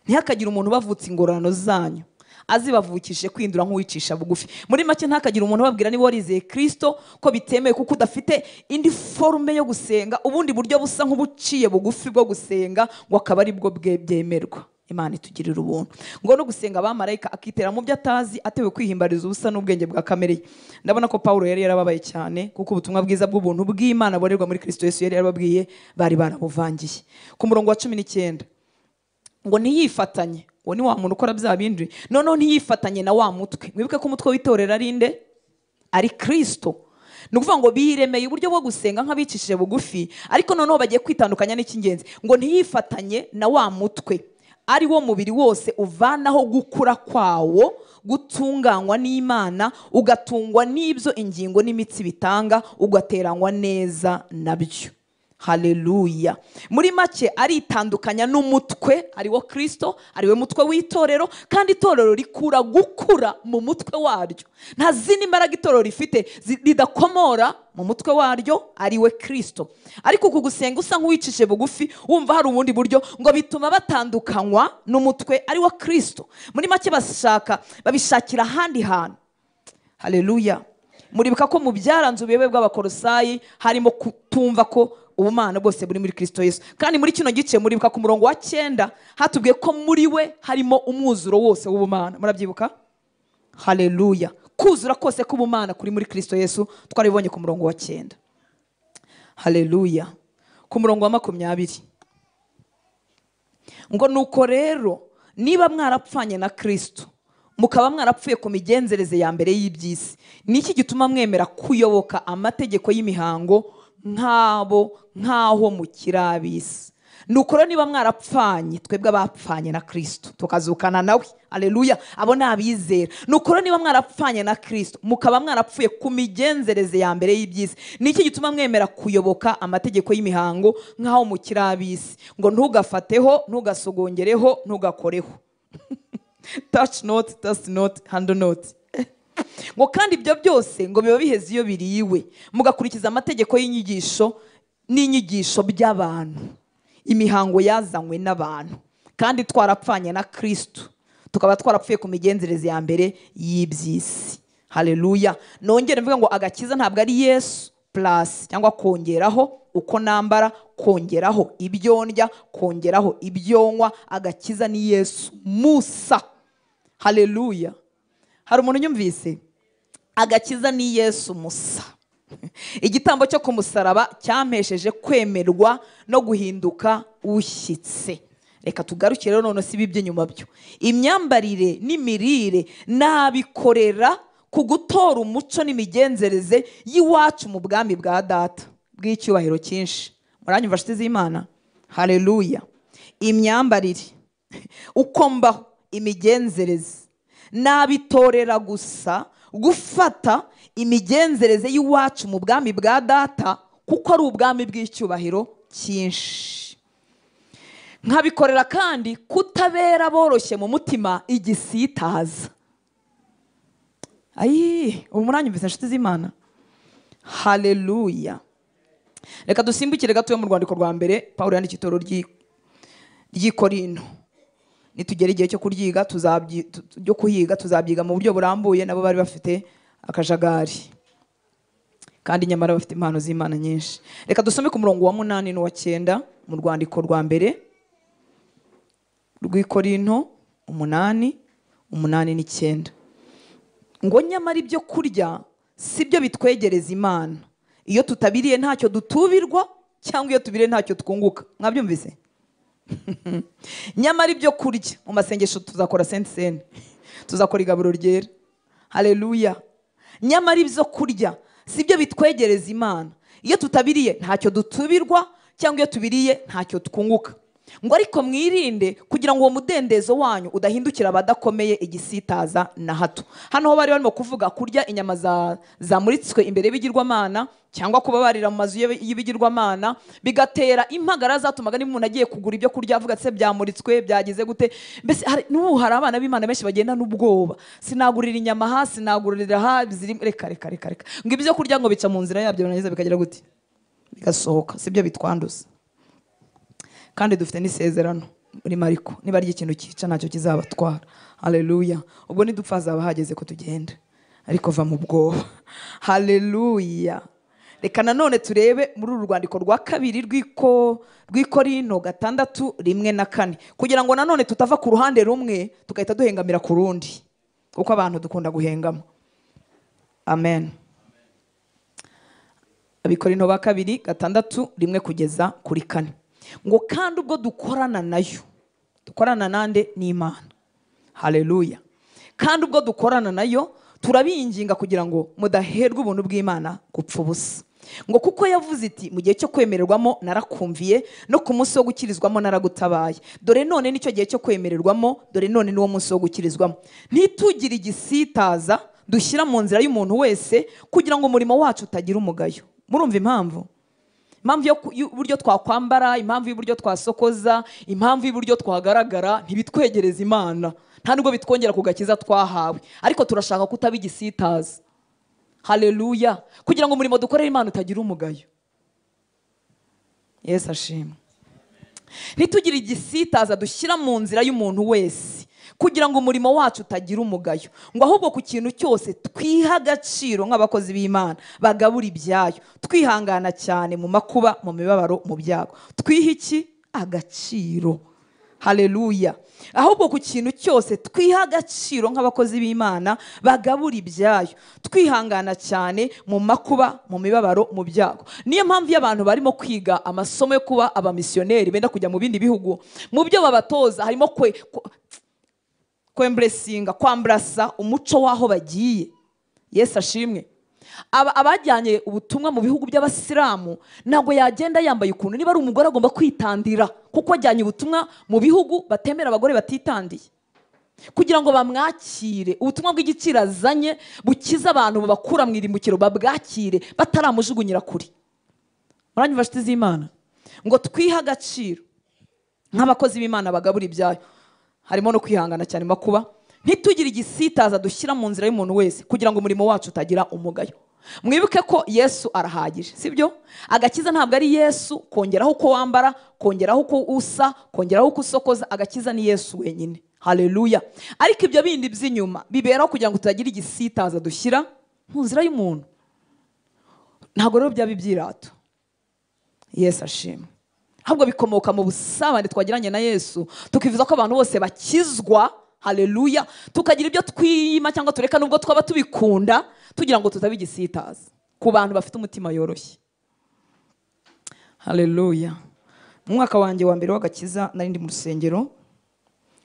ntihakagire umuntu bavutse ingororano zanyu azibavukishije kwindura nk'uwicisha bugufi. Muri make ntihakagire umuntu babwira niba warizeye Kristo ko bitemewe kuko udafite indi forume yo gusenga, ubundi buryo busa nk'ubuciye bugufi bwo gusenga, ngo akaba ari bwo bwemerwa. Imana itugirira ubuntu. Ngo no gusenga abamarayika akitera mu byo atazi, atewe kwihimbariza ubusa n'ubwenge bwa kamere ye. Ndabona ko Paulo yari yarababaye cyane, kuko ubutumwa bwiza bw'ubuntu bw'Imana borerwa muri Kristo Yesu yari yarababwiye bari barabuvangiye. Ku murongo wa 19 ngo ntiyifatanye, uwo ni wa muntu ukora bya bindi, noneho ntiyifatanye na wa mutwe. Mwibuke ko umutwe w'itorero ari nde? Ari Kristo. Ni ukuvuga ngo biremeye uburyo bwo gusenga nk'abicishije bugufi, ariko noneho bagiye kwitandukanya n'icy'ingenzi. Ngo ntiyifatanye na wa mutwe, ari wo mubiri wose uvanaho gukura kwawo, gutunganywa n'Imana, ugatungwa n'ibyo ingingo n'imitsi bitanga, ugateranywa neza nabyo. Haleluya. Muri make aritandukanya n'umutwe, ari wo Kristo, ari we mutwe w'itorero, kandi itorero rikura gukura mu mutwe waryo. Nta zindi mbaraga itorero rifite ridakomora mu mutwe waryo, ari we Kristo. Ariko kugusenga usa nk'uwicishije bugufi, wumva hari ubundi buryo, ngo bituma batandukanywa n'umutwe, ari wo Kristo. Muri make babishakira ahandi hantu. Haleluya. Muribuka ko mu byaranze ubuyobe bw'Abakolosayi harimo kutumva ko ubumana bwose buri muri Kristo Yesu. Kandi muri kino gice muribuka ku murongo wa 9 hatubwiye ko muri we harimo umwuzuro wose w'ubumana. Murabyibuka? Haleluya. Kuzura kose k'ubumana kuri muri Kristo Yesu twaribonye ku murongo wa 9. Haleluya. Ku murongo wa 20 ngo nuko rero niba mwarapfanye na Kristo, mukaba mwarapfuye ku migenzereze ya mbere y'iby'isi, niki gituma mwemera kuyoboka amategeko y'imihango nk'aho mukirabisi? Nuko rero niba mwarapfanye, twebwe abapfanye na Kristo tukazukana nawe, haleluya, abo nabizera. Nuko rero niba mwarapfanye na Kristo, mukaba mwarapfuye ku migenzereze ya mbere y'iby'isi, niki gituma mwemera kuyoboka amategeko y'imihango nk'aho mukirabisi? Ngo ntugafateho, ntugasogongereho, ntugakoreho. Touch not, taste not, handle not. Ngo kandi ibyo byose ngo biba biheze iyo biriwe, mugakurikiza amategeko n'inyigisho by'abantu, imihango yazanywe n'abantu. Kandi twarapfanye na Kristo, tukaba twarapfuye ku migenzereze ya mbere y'iby'isi. Haleluya. Nongere mvuga ngo agakiza ntabwo ari Yesu plus cyangwa kongeraho uko nambara, kongeraho ibyo ndya, kongeraho ibyo nywa. Agakiza ni Yesu Musa. Haleluya. Hari umuntu nyumvise? Agakiza ni Yesu Musa. Igitambo cyo kumusaraba cyampesheje kwemerwa no guhinduka ushyitse. Reka tugarukire rero none si bibye nyuma byo. Imyambarire n'imirire nabikorera ku gutora umuco n'imigenzereze y'iwacu mu bwami bwa data bw'icyubahiro cyinshi. Muranyumva nshuti z'Imana? Haleluya. Imyambarire, uko mbaho, imigenzereze nabitorera gusa gufata imigenzereze y'iwacu mu bwami bwa data, kuko ari ubwami bw'icyubahiro cyinshi. Nkabikorera kandi kutabera boroshye mu mutima igisitaza. Ubu muranyumvise nshuti z'Imana? Haleluya. Reka dusimbukire gatoya mu rwandiko rwa mbere Paulo yandikiye itorero ry'i Korinto. Nitugera igihe cyo kuryiga tuzabyiga mu buryo burambuye. Nabo bari bafite akajagari, kandi nyamara bafite impano z'Imana nyinshi. Reka dusome ku murongo wa 8 n'uwa 9 mu rwandiko rwa mbere rw'i Korinto 8 n'9. Ngo nyamara ibyo kurya sibyo bitwegereza Imana. Iyo tutabiriye ntacyo dutubirwa, cyangwa iyo tubiriye ntacyo twunguka. Mwabyumvise? nyamara ibyo kurya mu masengesho tuzakora senti tuzakora igaburo ryera. Haleluya. nyamara ibyo kurya sibyo bitwegereza Imana. Iyo tutabiriye ntacyo dutubirwa, cyangwa iyo tubiriye ntacyo twunguka. Ngo ariko mwirinde kugira ngo uwo mudendezo wanyu udahindukira abadakomeye igisitaza na hato. Hano ho bari barimo kuvuga kurya inyama zamuritswe imbere y'ibigirwamana, cyangwa kuba barira mu mazu y'ibigirwamana, bigatera impagara zatumaga n'umuntu agiye kugura ibyo kurya avuga se byamuritswe byagize gute. Mbese n'ubu hari abana b'Imana benshi bagenda n'ubwoba, sinagurira inyama hasi, sinagurira ha reka ngo ibyo kurya ngo bica mu nzira yabyo birangiza bikagira gute, bigasohoka. Sibyo bitwanduza. Kandi dufite n'isezerano muri Mariko, niba ari ikintu cyica ntacyo kizabatwara. Haleluya. Ubwo nidupfa zaba hageze ko tugenda, ariko va mu bwoba. Haleluya. Reka nanone turebe muri uru rwandiko rwa kabiri rw'Ikorinto 6:1-4, kugira ngo nanone tutava ku ruhande rumwe tugahita duhengamira ku rundi, kuko abantu dukunda guhengama. Amen. Abikorinto ba 2:6-4. Ngo kandi ubwo dukorana nayo, dukorana nande n'Imana. Haleluya. Kandi ubwo dukorana nayo turabinginga kugira ngo mudaherwa ubuntu bw'Imana gupfa ubusa. Ngo kuko yavuze iti mu gihe cyo kwemererwamo narakumviye, no ku munsi wo gukirizwamo naragutabaye. Dore none nicyo gihe cyo kwemererwamo, dore none niwo munsi wo gukirizwamo. Ntitugire igisitaza dushyira mu nzira y'umuntu wese, kugira ngo umurimo wacu utagira umugayo. Murumva impamvu y'uburyo twakwambara, impamvu y'uburyo twasokoza, impamvu y'uburyo twagaragara ntibitwegereza Imana, nta nubwo bitwongera ku gakiza twahawe, ariko turashaka kutaba igisitaza. Haleluya. Kugira ngo umurimo dukorera Imana utagira umugayo. Yesu ashimwe. Ntitugire igisitaza dushyira mu nzira y'umuntu wese, kugira ngo umurimo wacu utagira umugayo. Ngo ahubwo ku kintu cyose twiha agaciro nk'abakozi b'Imana bagabura ibyayo, twihangana cyane mu makuba, mu mibabaro, mu byago. Twiha iki? Agaciro. Haleluya. Ahubwo ku kintu cyose twiha agaciro nk'abakozi b'Imana bagabura ibyayo, twihangana cyane mu makuba, mu mibabaro, mu byago. Niyo mpamvu y'abantu barimo kwiga amasomo yo kuba abamisiyoneri benda kujya mu bindi bihugu, mu byo babatoza harimo kwambrasa umuco w'aho bagiye. Yesu ashimwe. Abajyanye ubutumwa mu bihugu by'abasilamu ntabwo yagenda yambaye ukuntu. Niba ari umugore agomba kwitandira, kuko ajyanye ubutumwa mu bihugu batemera abagore batitandiye, kugira ngo bamwakire. Ubutumwa bw'igiciro azanye bukiza abantu, bubakura mu irimbukiro, babwakire bataramujugunyira kuri. Muranyumva nshuti z'Imana? Ngo twiha agaciro nk'abakozi b'Imana bagabura ibyayo, harimo no kwihangana cyane makuba. Ntitugire igisitaza dushyira mu nzira y'umuntu wese, kugira ngo umurimo wacu utagira umugayo. Mwibuke ko Yesu arahagije, sibyo? Agakiza ntabwo ari Yesu kongeraho uko wambara, kongeraho uko usa, kongeraho uko usokoza. Agakiza ni Yesu wenyine. Haleluya. Ariko ibyo bindi by'inyuma biberaho kugira ngo tutagira igisitaza dushyira mu nzira y'umuntu. Ntabwo rero byaba ibyirato. Yesu ashimwe. Ahubwo bikomoka mu busabane twagiranye na Yesu, tukifuza ko abantu bose bakizwa. Haleluya. Tukagira ibyo twima cyangwa tureka nubwo twaba tubikunda, tugira ngo tutabe igisitaza ku bantu bafite umutima yoroshye. Haleluya. Mu mwaka wanjye wa mbere w'agakiza nari ndi mu rusengero,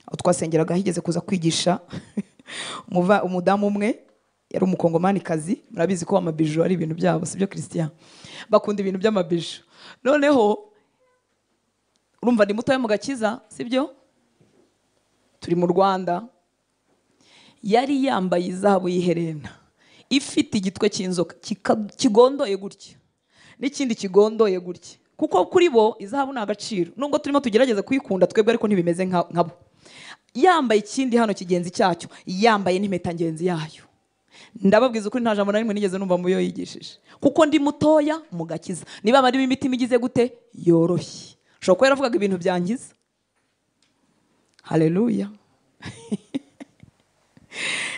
aho twasengeraga higeze kuza kwigisha umudamu umwe, yari umukongomanikazi. Murabizi ko amabiju ari ibintu byabo, sibyo Christian? Bakunda ibintu by'amabiju. Noneho urumva ndi mutoya mu gakiza, sibyo? Turi mu Rwanda. Yari yambaye izahabu y'iherena ifite igitwe cy'inzoka kigondoye gutya, n'ikindi kigondoye gutya, kuko kuri bo izahabu ni agaciro. Nubwo turimo tugerageza kuyikunda twebwe, ariko ntibimeze nkabo. Yambaye ikindi hano kigenzi cyacyo, yambaye n'impeta ngenzi yayo. Ndababwiza ukuri nta jambo na rimwe nigeze numva mu yo yigishije, kuko ndi mutoya mu gakiza. Niba bari imitima igize gute yoroshye, ushobora kuba yaravugaga ibintu byangiza. Haleluya.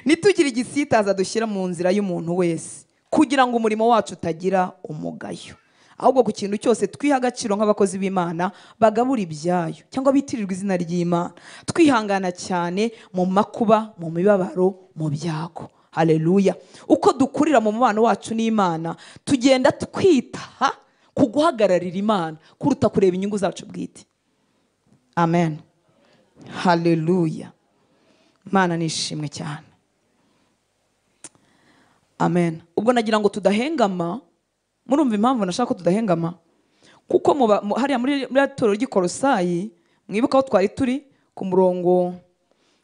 Nitugire igisitaza dushyira mu nzira y'umuntu wese, kugira ngo umurimo wacu utagira umugayo. Ahubwo ku kintu cyose twiha agaciro nk'abakozi b'Imana bagabura ibyayo, cyangwa bitirirwa izina ry'Imana, twihangana cyane mu makuba, mu mibabaro, mu byago. Haleluya. Uko dukurira mu mubano wacu n'Imana, tugenda twitaha ku guhagararira Imana kuruta kureba inyungu zacu bwite. amen. Haleluya. Mana nishimwe cyane. Amen. Ubwo nagira ngo tudahengama, murumva impamvu nashaka ko tudahengama, kuko hariya muri torero ry'Ikolosayi mwibuka aho twari turi ku murongo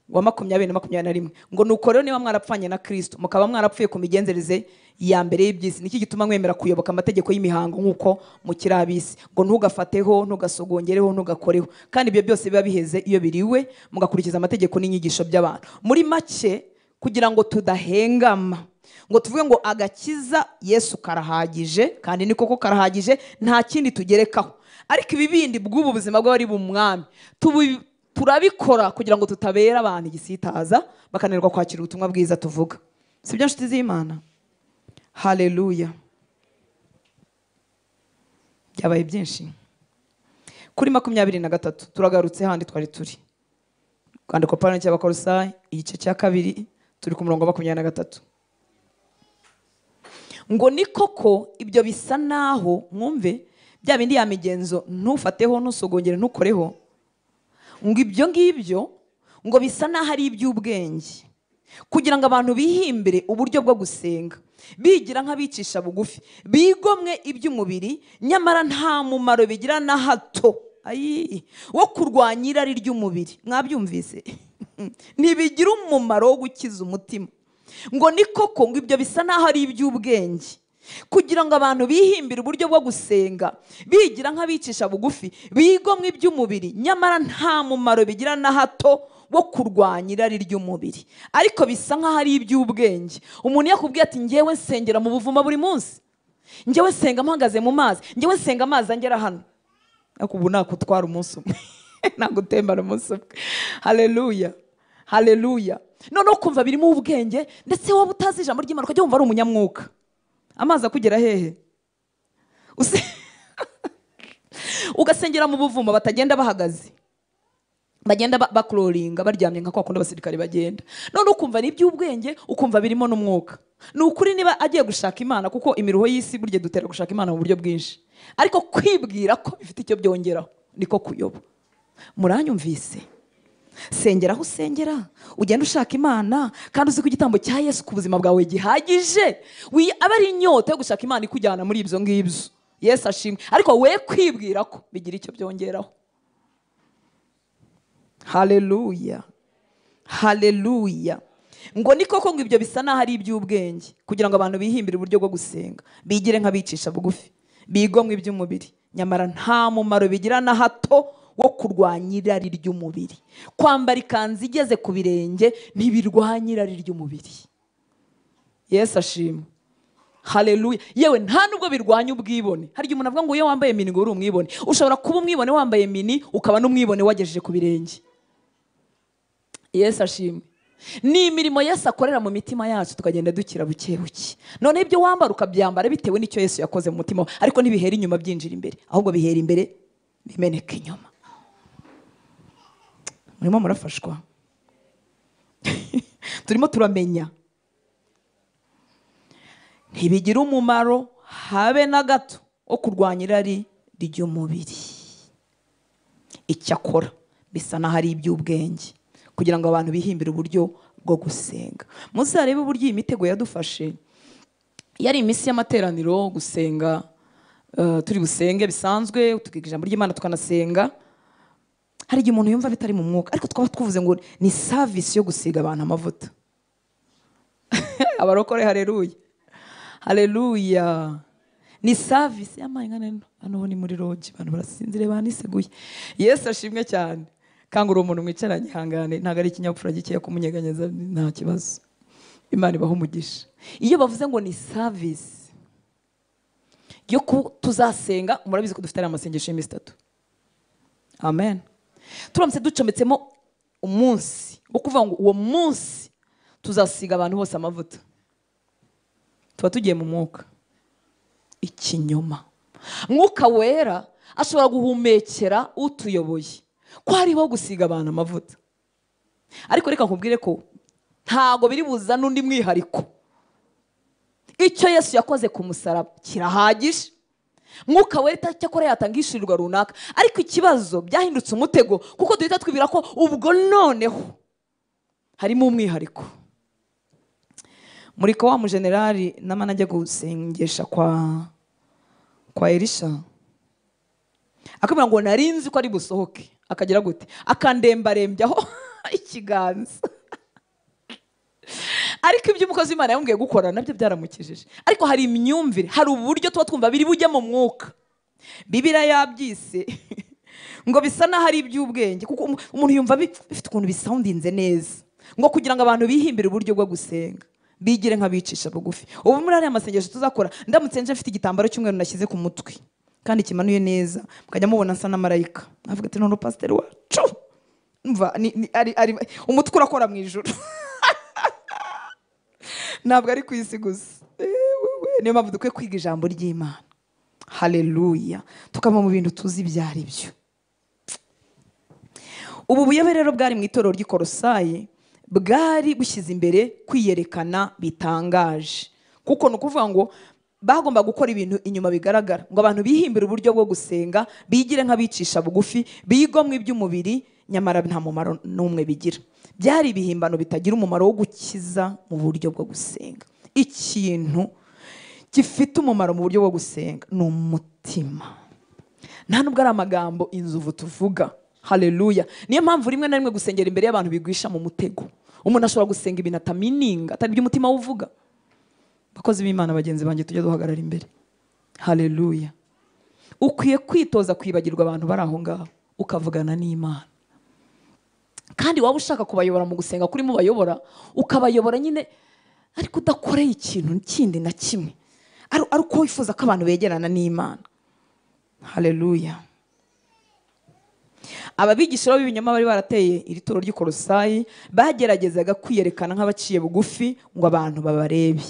wa 20-21 ngo nuko rero niba mwarapfanye na Kristo mukaba mwarapfuye ku migenzereze ya mbere y'ibyisi, niki gituma mwemera kuyoboka amategeko y'imihango nk'uko mukiri ab'isi, ngo ntugafateho, ntugasogongereho, ntugakoreho, kandi ibyo byose biba biheze iyo biriwe mugakurikiza amategeko n'inyigisho by'abantu. Muri make kugira ngo tudahengama, ngo tuvuge ngo agakiza Yesu karahagije, kandi ni koko karahagije, nta kindi tugerekaho, ariko ibi bindi bw'ubu buzima bw'abari bumwami turabikora kugira ngo tutabera abantu igisitaza bakananirwa kwakira ubutumwa bwiza tuvuga. Sibyo nshuti z'Imana? Haleluya. Byabaye byinshi. Kuri 23 turagarutse handi twari turi. Kandi ko Pawulo cy'Abakolosayi igice cya 2 turi ku murongo wa 23. Ngo ni koko ibyo bisa naho, mwumve bya bindi ya migenzo, ntufateho, ntusogongere, ntukoreho, ngo ibyo ngibyo ngo bisa naho ari iby'ubwenge, kugira ngo abantu bihimbire uburyo bwo gusenga, bigira nk'abicisha bugufi, bigomwe iby'umubiri, nyamara nta mumaro bigira na hato wo kurwanya irari ry'umubiri. Mwabyumvise? Ntibigira umumaro wo gukiza umutima. Ngo ni koko ngo ibyo bisa naho ari iby'ubwenge, kugira ngo abantu bihimbire uburyo bwo gusenga, bigira nk'abicisha bugufi, bigomwe iby'umubiri, nyamara nta mumaro bigira na hato wo kurwanya irari ry'umubiri. Ariko bisa nk'aho ari iby'ubwenge. Umuntu yakubwiye ati ngewe nsengera mu buvumo buri munsi, ngewe senga mpagaze mu mazi, ngewe senga amazi angera hano, ariko ubu nakutwara umunsi umwe nagutembana umunsi umwe. Haleluya, haleluya. Noneho kumva birimo ubwenge, ndetse wowe utazi ijambo ry'Imana ukajya wumva ari umunyamwuka. Amazi akugera hehe? Ugasengera mu buvumo batagenda bahagaze, bagenda bakloringa baryamye nka kwa kundi abasirikare bagenda. None ukumva ni iby'ubwenge, ukumva birimo n'umwuka. Ni ukuri niba agiye gushaka Imana, kuko imiruho y'isi burya dutera gushaka Imana mu buryo bwinshi, ariko kwibwira ko bifite icyo byongeraho niko kuyoba. Muranyumvise? Sengera aho usengera, ugenda ushaka Imana, kandi uzi ko igitambo cya Yesu ku buzima bwawe gihagije. Aba ari inyota yo gushaka Imana ikujyana muri ibyo ngibyo. Yesu ashimwe. Ariko we kwibwira ko bigira icyo byongeraho. Haleluya, haleluya. Ngo ni koko ngo ibyo bisa naho ari iby'ubwenge, kugira ngo abantu bihimbire uburyo bwo gusenga, bigire nk'abicisha bugufi, bigomwe iby'umubiri, nyamara nta mumaro bigira na hato wo kurwanya irari ry'umubiri. Kwambara ikanzu igeze ku birenge ntibirwanya irari ry'umubiri. Yesu ashimwe. Haleluya. Yewe nta nubwo birwanya ubwibone. Hari umuntu avuga ngo iyo wambaye mini ngo uri umwibone. Ushobora kuba umwibone wambaye mini, ukaba n'umwibone wagejeje ku birenge. Yesu ashimwe. Ni imirimo Yesu akorera mu mitima yacu, tukagenda dukira buke buke. None ibyo wambara ukabyambara bitewe n'icyo Yesu yakoze mu mutima, ariko ntibihera inyuma byinjira imbere, ahubwo bihera imbere bimeneka inyuma. Murimo murafashwa? Turimo turamenya. Ntibigira umumaro habe na gato wo kurwanya irari ry'umubiri. Icyakora bisa naho ari iby'ubwenge, kugira ngo abantu bihimbire uburyo bwo gusenga. Muzarebe uburyo iyi mitego yadufashe. Yari iminsi y'amateraniro, gusenga, turi busenge bisanzwe, tukiga ijambo ry'Imana tukanasenga. Hari igihe umuntu yumva bitari mu mwuka, ariko twaba twavuze ngo ni service yo gusiga abantu amavuta. Abarokore, haleluya, haleluya. Ni service y'amahanga. Hano ni muri lodge, abantu barasinzire baniseguye. Yesu ashimwe cyane. Kangura umuntu mwicaranye hangane, ntago ari ikinyabupfura gikeya kumunyeganyeza, nta kibazo. Imana ibaho umugisha. Iyo bavuze ngo ni service yo tuzasenga, murabizi ko dufite amasengesho y'iminsi 3. Amen. Turamutse ducometsemo umunsi wo kuvuga ngo uwo munsi tuzasiga abantu bose amavuta, tuba tugiye mu mwuka. Ikinyoma. Mwuka wera ashobora guhumekera utuyoboye ko hariho gusiga abantu amavuta, ariko reka nkubwire ko ntago biri buza n'undi mwihariko. Icyo Yesu yakoze ku musaraba kirahagije, mwuka wera cyakora yatanga ishirirwa runaka, ariko ikibazo byahindutse umutego, kuko duhita twibwira ko ubwo noneho harimo umwihariko. Murika wa mujenerali namana ajya gusengesha kwa Elisha, akamubwira ngo narinzi ko ari busohoke, akagira gute, akandembarembyaho ikiganza. Ariko ibyo umukozi w'Imana yambwiye gukora nabyo byaramukijije. Ariko hari imyumvire, hari uburyo tuba twumva biri bujye mu mwuka, Bibiliya yabyise ngo bisa naho ari iby'ubwenge, kuko umuntu yumva bifite ukuntu bisoundinze neza, ngo kugira ngo abantu bihimbire uburyo bwo gusenga, bigire nk'abicisha bugufi. Ubu muri ariya masengesho tuzakora, ndamutse nje mfite igitambaro cy'umweru nashyize ku mutwe kandi kimanuye neza, mukajya mubona nsa na marayika, avuga ati none pasiteri wacu umva ari umutwe urakora mu ijuru. Ntabwo ari ku isi gusa. Niyo mpamvu dukwiye kwiga ijambo ry'Imana. Haleluya. Tukava mu bintu tuzi ibyo ari byo. Ubu buyobe rero bwari mu itorero ry'i Kolosayi, bwari bushyize imbere kwiyerekana bitangaje, kuko ni ukuvuga ngo bagomba gukora ibintu inyuma bigaragara, ngo abantu bihimbire uburyo bwo gusenga, bigire nk'abicisha bugufi, bigomwe iby'umubiri, nyamara nta mumaro n'umwe bigira. Byari ibihimbano bitagira umumaro wo gukiza mu buryo bwo gusenga. Ikintu gifite umumaro mu buryo bwo gusenga ni umutima, nta nubwo ari amagambo inzovu tuvuga. Haleluya. Niyo mpamvu rimwe na rimwe gusengera imbere y'abantu bigwisha mu mutego. Umuntu ashobora gusenga ibintu atamininga, atari ibyo umutima uvuga. Bakozi b'Imana bagenzi banjye, tujye duhagarara imbere. Haleluya. Ukwiye kwitoza kwibagirwa abantu bari aho ngaho, ukavugana n'Imana. Kandi waba ushaka kubayobora mu gusenga kuri mu bayobora, ukabayobora nyine ariko udakoreye ikintu kindi na kimwe, ari uko wifuza ko abantu begerana n'Imana. Haleluya. Ababigisha b'ibinyoma bari barateye iri toro ry'i Kolosayi bageragezaga kwiyerekana nk'abaciye bugufi ngo abantu babarebe.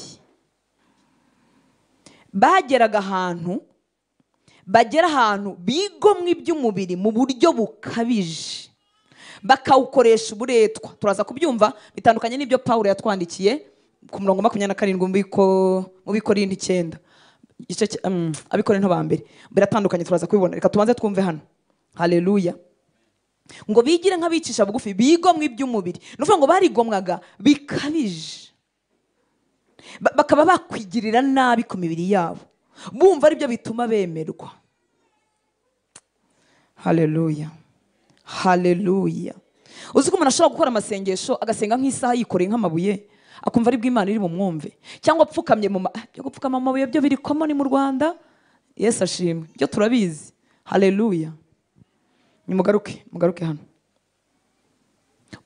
Bagera ahantu bigomwe iby'umubiri mu buryo bukabije, bakawukoresha uburetwa. Turaza kubyumva bitandukanye n'ibyo Pawulo yatwandikiye ku murongo 27 mu Bikorinto 9, Abikorinto ba mbere, biratandukanye. Turaza kubibona, reka tubanze twumve hano. Haleluya. Ngo bigire nk'abicisha bugufi, bigomwe iby'umubiri. Nuvuga ngo barigomwaga bikabije, bakaba bakwigirira nabi ku mibiri yabo, bumva ari byo bituma bemerwa. Haleluya. Haleluya. Uzi ko umuntu ashobora gukora amasengesho agasenga nk'isaha yikoreye nk'amabuye, akumva ari bw'Imana iri bumwumve, cyangwa apfukamye byo gupfukama amabuye byo biri common mu Rwanda. Yesu ashimwe, byo turabizi. Haleluya. Mugaruke hano.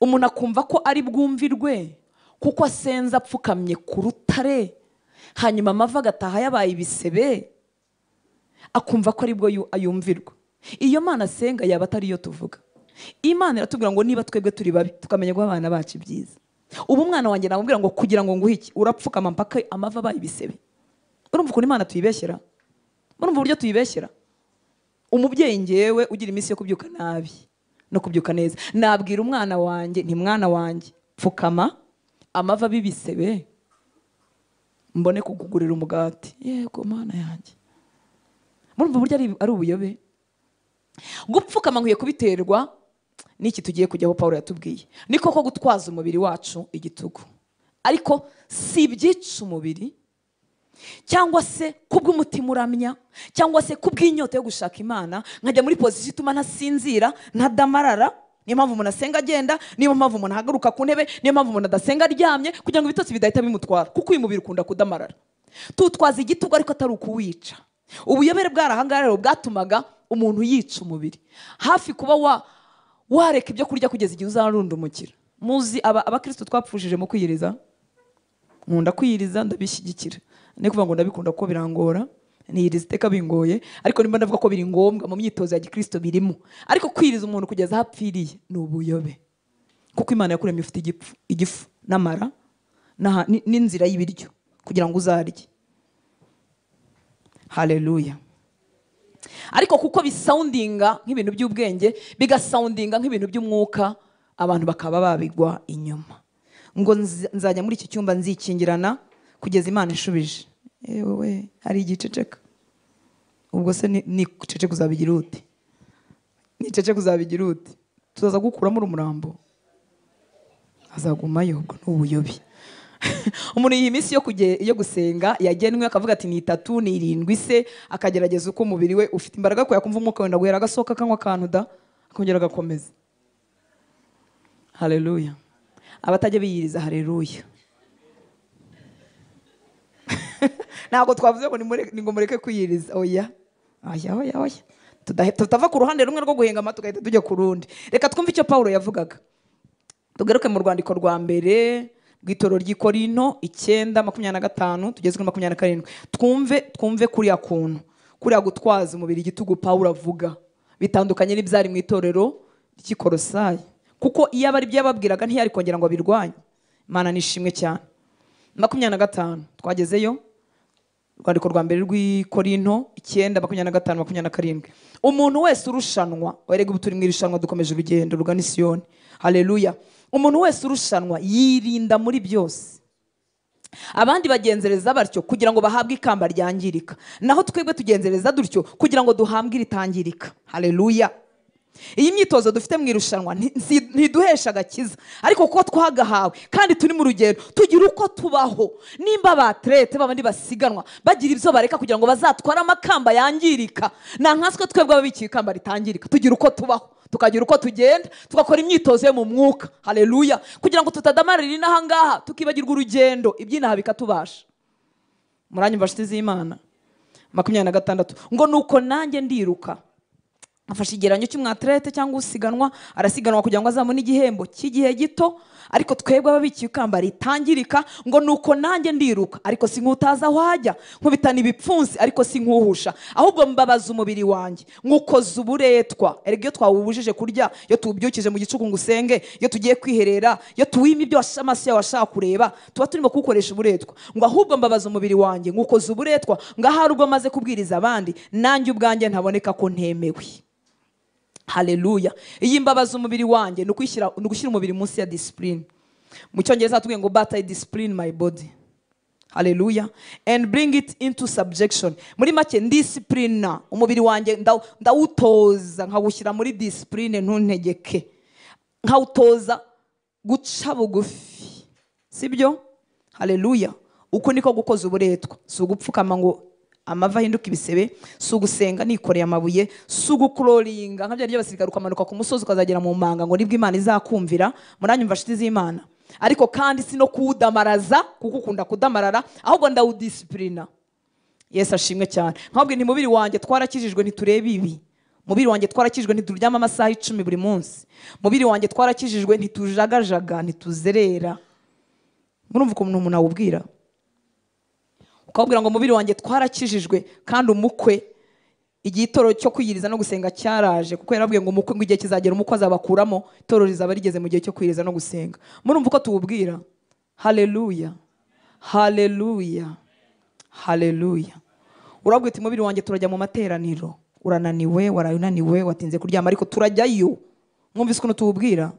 Umuntu akumva ko ari bwumvirwe kuko asenza apfukamye ku rutare, hanyuma amava agataha yabaye ibisebe, akumva ko ari bwo ayumvirwa. Iyo Mana asenga yaba atari yo tuvuga. Imana iratubwira ngo niba twebwe turi babi, tukamenya guha abana bacu ibyiza. Ubu umwana wanjye namubwira ngo kugira ngo nguhe iki, urapfukama mpaka amava abaye ibisebe. Urumva ukuntu Imana tuyibeshyera? Urumva uburyo tuyibeshyera? Umubyeyi ngewe ugira iminsi yo kubyuka nabi no kubyuka neza, nabwira umwana wanjye nti mwana wanjye pfukama amava bibisebe mbone kugugurira umugati. Yego Mana yanjye. Murumva uburyo ari ubuyobe. Gupfukama nkwiye kubiterwa n'iki tugiye kujyaho Pawulo yatubwiye. Niko ko gutwaza umubiri wacu igitugu, ariko si ibyica umubiri, cyangwa se kubw'umutima uramya, cyangwa se kubw'inyota yo gushaka Imana, nkajya muri position ituma ntasinzira ntadamarara. Niyo mpamvu umuntu asenga agenda, niyo mpamvu umuntu ahagaruka ku ntebe, niyo mpamvu umuntu adasenga aryamye, kugira ngo ibitotsi bidahita bimutwara, kuko uyu mubiri ukunda kudamarara. Tutwaza igitugu ariko atari ukuwica. Ubuyobere bwarahangaha rero bwatumaga umuntu yica umubiri, hafi kuba wareka ibyo kurya kugeza igihe uzarundumukira. Muzi abakristo twapfushije mu kwiyiriza, nkunda kwiyiriza, ndabishyigikira. Ni kuvuga ngo ndabikunda ko birangora, niyiriza iteka bingoye, ariko nimba ndavuga ko biri ngombwa mu myitozo ya gikristo birimo. Ariko kwiriza umuntu kugeza hapfiriye ni ubuyobe, kuko Imana yakuremye ufite igifu n'amara n'inzira y'ibiryo kugira ngo uzarye. Haleluya. Ariko kuko bisoundinga nk'ibintu by'ubwenge, bigasoundinga nk'ibintu by'umwuka, abantu bakaba babigwa inyuma. Ngo nzajya muri iki cyumba nzikingirana kugeza Imana ishubije. Ewe hari igiceceka. ubwo se ni cece kuzabigira ute? Ni cece kuzabigira ute? Tuzaza gukuramo umurambo, azagumayo. Ubwo ni ubuyobi. Umuntu iyi minsi yo gusenga yagenwe akavuga ati ni 3 ni 7 se, akagerageza uko umubiri we ufite imbaraga ko yakumva umwuka wenda guhera agasohoka akanywa akantu da akongera agakomeza. Haleluya. Abatajya biyiriza haleluya. Ntabwo twavuze ngo ni ngo mureke kwiyiriza. Oya. Tutava ku ruhande rumwe rwo guhengama tugahita tujya ku rundi. Reka twumve icyo Paulo yavugaga. Tugaruke mu rwandiko rwa mbere rw'itoro ry'i Korinto 9:25 tugeze kuri 27. Twumve kuriya kuntu, kuriya gutwaza umubiri igitugu Paulo avuga bitandukanye n'ibyari mu itorero ry'i Kolosayi. Kuko iyo abari byababwiraga ntiyari kongera ngo birwanye. Imana nishimwe cyane. 25 twagezeyo. Rwandiko rwa mbere rw'i Korinto 9:25-27. Umuntu wese urushanwa, werega ubu turi mu irushanwa dukomeje urugendo rugana i Siyoni. Haleluya. Umuntu wese urushanwa yirinda muri byose. Abandi bagenzereza batyo kugira ngo bahabwe ikamba ryangirika, naho twebwe tugenzereza dutyo kugira ngo duhambwe iritangirika. Haleluya. Iyi myitozo dufite mu irushanwa ntiduhesha agakiza, ariko kuko twagahawe kandi turi mu rugendo tugira uko tubaho. Nimba abatrete babandi basiganwa bagira ibyo bareka kugira ngo bazatware amakamba yangirika, na nkaswe twebwe ababikiye ikamba ritangirika tugira uko tubaho, tukagira uko tugenda, tugakora imyitozo yo mu mwuka. Haleluya. Kugira ngo tutadamarira inaha ngaha tukibagirwa urugendo, ibyinaha bikatubasha. Muranyumva nshuti z'Imana? 26 ngo nuko nanjye ndiruka. Afashe igeranyo cy'umwatlete cyangwa usiganwa, arasiganwa kugira ngo azamone igihembo cy'igihe gito, ariko twebwe ababikiye ikamba ritangirika. Ngo nuko nanjye ndiruka, ariko sinkutaza wajya, nkubitana ibipfunsi ariko sinkuhusha, ahubwo mbabaza umubiri wanjye ngukoza uburetwa. Erega iyo twawubujije kurya, iyo tubyukije mu gicuku ngo usenge, iyo tugiye kwiherera, iyo tuwima ibyo amaso yawe ashaka kureba, tuba turimo kukoresha uburetwa. Ngo ahubwo mbabaza umubiri wanjye ngukoza uburetwa, ngahari ubwo maze kubwiriza abandi nanjye ubwanjye ntaboneka ko ntemewe. Haleluya. Iyi mbabaza umubiri wanjye nugushyira umubiri munsi ya discipline. Mu cyongereza tuvuga ngo but I discipline my body. Haleluya. And bring it into subjection. Muri make discipline umubiri wanjye ndawutoza, nkawushyira muri discipline ntuntegeke, nkawutoza guca bugufi. Sibyo? Haleluya. Uko niko gukoza uburetwa. Si ugupfukama ngo amava hinduka ibisebe, si ugusenga nikoreye amabuye, si ugukuroringa nka byari basirikare ukamanuka ku musozi ukazagera mu manga ngo nibwo Imana izakumvira. Muranyumva nshuti z'Imana? Ariko kandi si no kuwudamaraza kuko ukunda kudamarara, ahubwo ndawudisciplina. Yesu ashimwe cyane. Nkabwe nti mubiri wanjye twarakijijwe ntitureba ibi. Mubiri wanjye twarakijijwe ntituryama amasaha 10 buri munsi. Mubiri wanjye twarakijijwe ntitujagajaga ntituzerera. Murumva ukuntu umuntu awubwira? Ukabwira ngo mubiri wanjye twarakijijwe, kandi umukwe igihe itoro cyo kwiyiriza no gusenga cyaraje, kuko yarabwiye ngo umukwe ngo igihe kizagera umukwe azabakuramo, itoro rizaba rigeze mu gihe cyo kwiyiriza no gusenga. Murumva uko tuwubwira? Haleluya. Haleluya. Haleluya. Urabwira uti mubiri wanjye turajya mu materaniro, urananiwe, warayunaniwe, watinze kuryama, ariko turajyayo. Mwumvise ukuntu tuwubwira?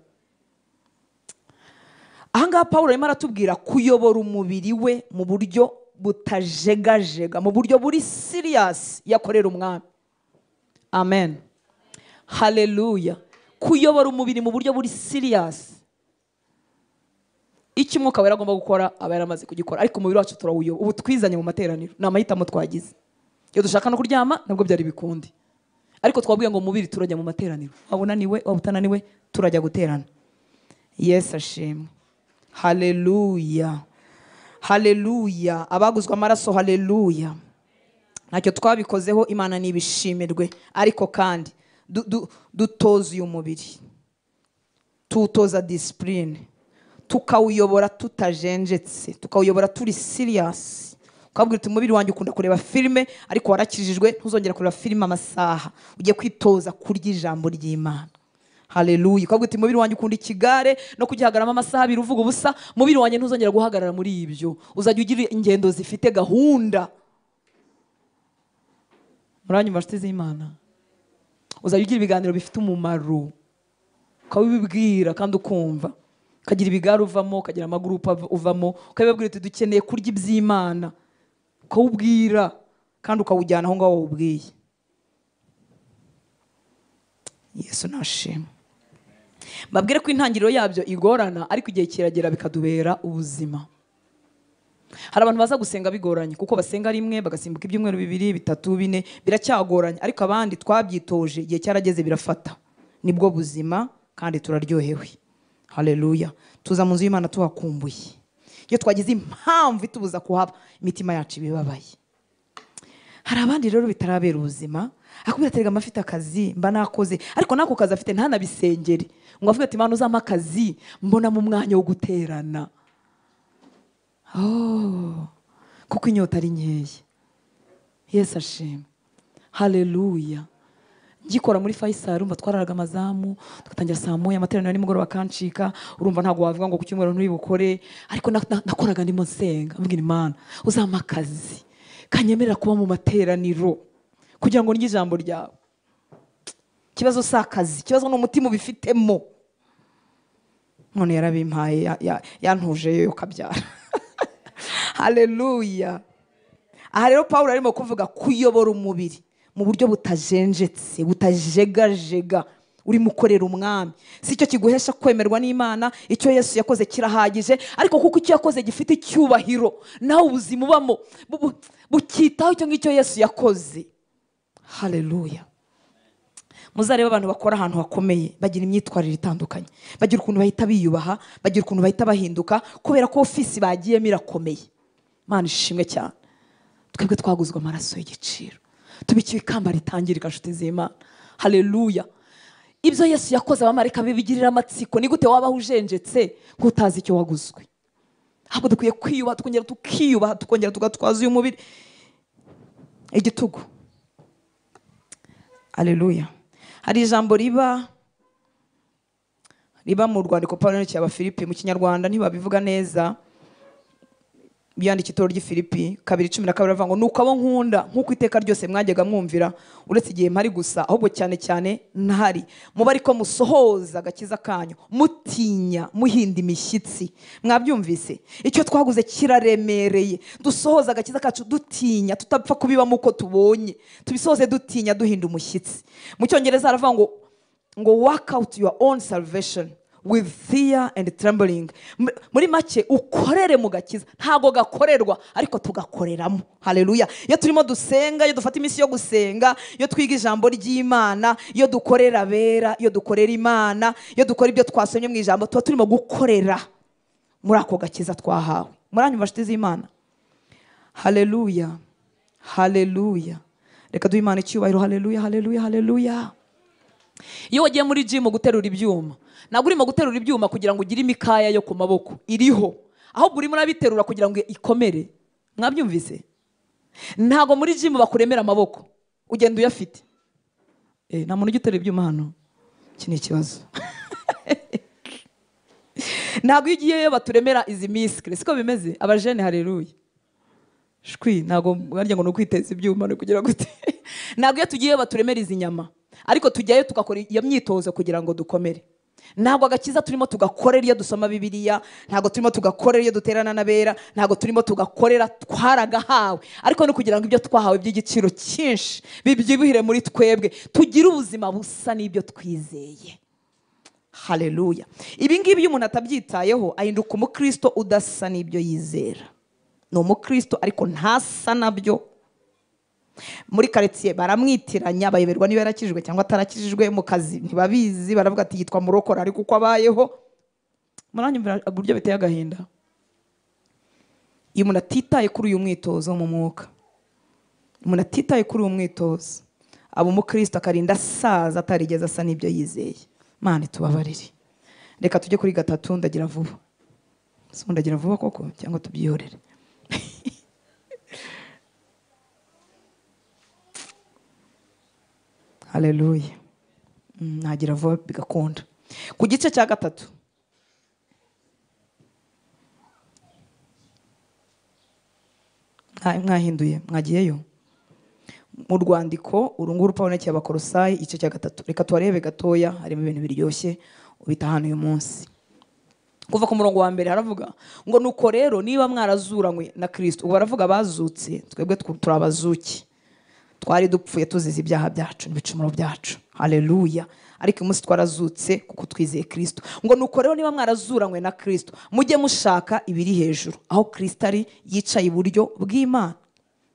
Ahangaha Paulo arimo aratubwira kuyobora umubiri we mu buryo butajegajega, mu buryo buri serious yakorera umwami. Amen. Haleluya. Kuyobora umubiri mu buryo buri serious. Iki mwuka wera agomba gukora aba yaramaze kugikora, ariko umubiri wacu turawuyoba. Ubu twizanye mu materaniro, ni amahitamo twagize. Iyo dushaka no kuryama nabwo byari bikundi, ariko twabwiye ngo umubiri turajya mu materaniro. Wabunaniwe wabutananiwe turajya guterana. Yesu ashimwe. Haleluya. Haleluya. Abaguzwe amaraso, haleluya. Ntacyo twabikozeho, Imana nibishimirwe, ariko kandi dutoza uyu mubiri, tutoza discipline, tukawuyobora tutajenjetse, tukawuyobora turi serious. Ukabwira uti umubiri wanjye ukunda kureba filime, ariko warakijijwe ntuzongera kureba filime amasaha, ugiye kwitoza kurya ijambo ry'Imana. Haleluya. Ukabwira uti umubiri wanjye ukunda ikigare no kugihagaramo amasaha 2 uvuga ubusa, umubiri wanjye ntuzongera guhagarara muri ibyo, uzajya ugira ingendo zifite gahunda. Muranyumva nshuti z'Imana? Uzajya ugira ibiganiro bifite umumaro, ukabibwira kandi ukumva, ukagira ibigare uvamo, ukagira amagurupe uvamo, ukabibwira uti dukeneye kurya iby'Imana, ukawubwira kandi ukawujyana aho ngaho wawubwiye. Yesu nashimwe. Babwire ko intangiriro yabyo igorana ariko igihe kiragera bikadubera ubuzima. Hari abantu baza gusenga bigoranye kuko basenga rimwe bagasimbuka ibyumweru 2, 3, 4 biracyagoranye, ariko abandi twabyitoje igihe cyarageze birafata. Nibwo buzima kandi turaryohewe. Haleluya. Tuza mu nzu y'Imana tuhakumbuye. Iyo twagize impamvu itubuza kuhaba, imitima yacu ibibabaye. Hari abandi rero bitarabera ubuzima, akubwira ati amafite akazi mba nakoze, ariko nako kazi afite ntanabisengere. Ngo avuga ati Imana uzampa akazi mbona mu mwanya wo guterana. Kuko inyota ari nkeya. Yesu ashimwe. Haleluya. Ngikora muri Faisal urumva twararaga amazamu tugatangira saa 1 amateraniro nimugoroba kancika, urumva ntago wavuga ngo ku cyumweru nturi bukore, ariko nakoraga ndimo nsenga mbwira Imana uzampa akazi kanyemerera kuba mu materaniro kugira ngo nige ijambo ryawe. Kibazo sakazi, kibazo n'umutima ubifitemo. None yarabimpaye yantuje yo kabyara. Haleluya. Aha rero Paulo arimo kuvuga kuyobora umubiri mu buryo butajenjetse, butajegajega, uri mukorera umwami. Si cyo kiguhesha kwemerwa n'Imana, icyo Yesu yakoze kirahagije, ariko kuko icyo yakoze gifite icyubahiro, nawe ubuzima ubamo bukitaho icyo ngicyo Yesu yakoze. Haleluya. Muzareba abantu bakora ahantu hakomeye bagira imyitwarire itandukanye, bagira ukuntu bahita biyubaha, bagira ukuntu bahita bahinduka kubera ko ofisi bagiyemo irakomeye. Mana ishimwe cyane. Twebwe twaguzwe amaraso y'igiciro, tubikiwe ikamba ritangirika nshuti z'Imana. Haleluya. Ibyo Yesu yakoze abamarika bibigirira amatsiko, ni gute wabaho ujenjetse nk'utazi icyo waguzwe? Ahubwo dukwiye kwiyubaha, tukongera tukiyubaha, tukongera tugatwaza uyu mubiri igitugu. Haleluya. Hari ijambo riba mu rwandiko Paulo yandikiye Abafilipi, mu Kinyarwanda ntibabivuga neza. Byandika itoro ry'Ifilipi 2:12 avuga ngo nuko abo nkunda nk'uko iteka ryose mwajyaga mwumvira, uretse igihe mpari gusa, ahubwo cyane cyane ntahari, muba ariko musohoza agakiza kanyu mutinya muhinda imishyitsi. Mwabyumvise? Icyo twaguze kiraremereye, dusohoza agakiza kacu dutinya, tutapfa kubibamo uko tubonye, tubisohoze dutinya duhinda umushyitsi. Mu Cyongereza aravuga ngo work out your own salvation with fear and trembling. Muri make ukorere mu gakiza, ntago gakorerwa ariko tugakoreramo. Haleluya. Iyo turimo dusenga, iyo dufata iminsi yo gusenga, iyo twiga ijambo ry'Imana, iyo dukorera abera, iyo dukorera Imana, iyo dukora ibyo twasomye mu ijambo, tuba turimo gukorera muri ako gakiza twahawe. Muranyumva nshuti z'Imana? Haleluya. Haleluya. Reka duhe Imana icyubahiro. Haleluya, haleluya, haleluya. Iyo wagiye muri gym guterura ibyuma, ntabwo urimo guterura ibyuma kugira ngo ugire imikaya yo ku maboko, iriho. Ahubwo urimo urabiterura kugira ngo ikomere. Mwabyumvise? Ntabwo muri gym bakuremera amaboko ugenda uyafite. Nta muntu ugiterura ibyuma hano. Iki ni ikibazo. Ntabwo iyo ugiyeyo baturemera izi miskle, siko bimeze abajene. Haleluya. Shwi, ntabwo barya ngo no kwiteza ibyuma no kugira gute. Ntabwo iyo tugiyeyo baturemera izi nyama, ariko tujyayo tugakora iyo myitozo kugira ngo dukomere. Ntabwo agakiza turimo tugakorera iyo dusoma Bibiliya, ntabwo turimo tugakorera iyo duterana n'abera, ntabwo turimo tugakorera, twaragahawe, ariko no kugira ngo ibyo twahawe by'igiciro cyinshi bibyibuhire muri twebwe, tugire ubuzima busa n'ibyo twizeye. Haleluya. Ibi ngibi iyo umuntu atabyitayeho ahinduka umukristo udasa n'ibyo yizera. Ni umukristo ariko ntasa nabyo. Muri quartier baramwitiranya, bayoberwa niba yarakijijwe cyangwa atarakijijwe. Mu kazi ntibabizi, baravuga ati yitwa murokora ariko uko abayeho. Muranyumvira uburyo biteye agahinda? Iyo umuntu atitaye kuri uyu mwitozo mu mwuka, umuntu atitaye kuri uyu mwitozo, aba umukristo akarinda asaza atarigeze asa n'ibyo yizeye. Mana tubabarire. Reka tujye kuri 3 ndagira vuba. Ndagira vuba koko cyangwa tubyihorere? Haleluya. Nagira vuba bigakunda. Ku gice cya 3 mwahinduye, mwagiyeyo mu rwandiko urunguru Paulo yandikiye Abakolosayi igice cya 3. Reka tuharebe gatoya, harimo ibintu biryoshye ubita hano uyu munsi. Kuva ku murongo wa mbere haravuga ngo nuko rero niba mwarazuranywe na Kristo, ubu baravuga bazutse, twebwe turabazuki, twari dupfuye tuzize ibyaha byacu n'ibicumuro byacu. Haleluya. ariko uyu munsi twarazutse kuko twizeye Kristo. Ngo nuko rero niba mwarazuranywe na Kristo, mujye mushaka ibiri hejuru, aho Kristo ari yicaye iburyo bw'Imana.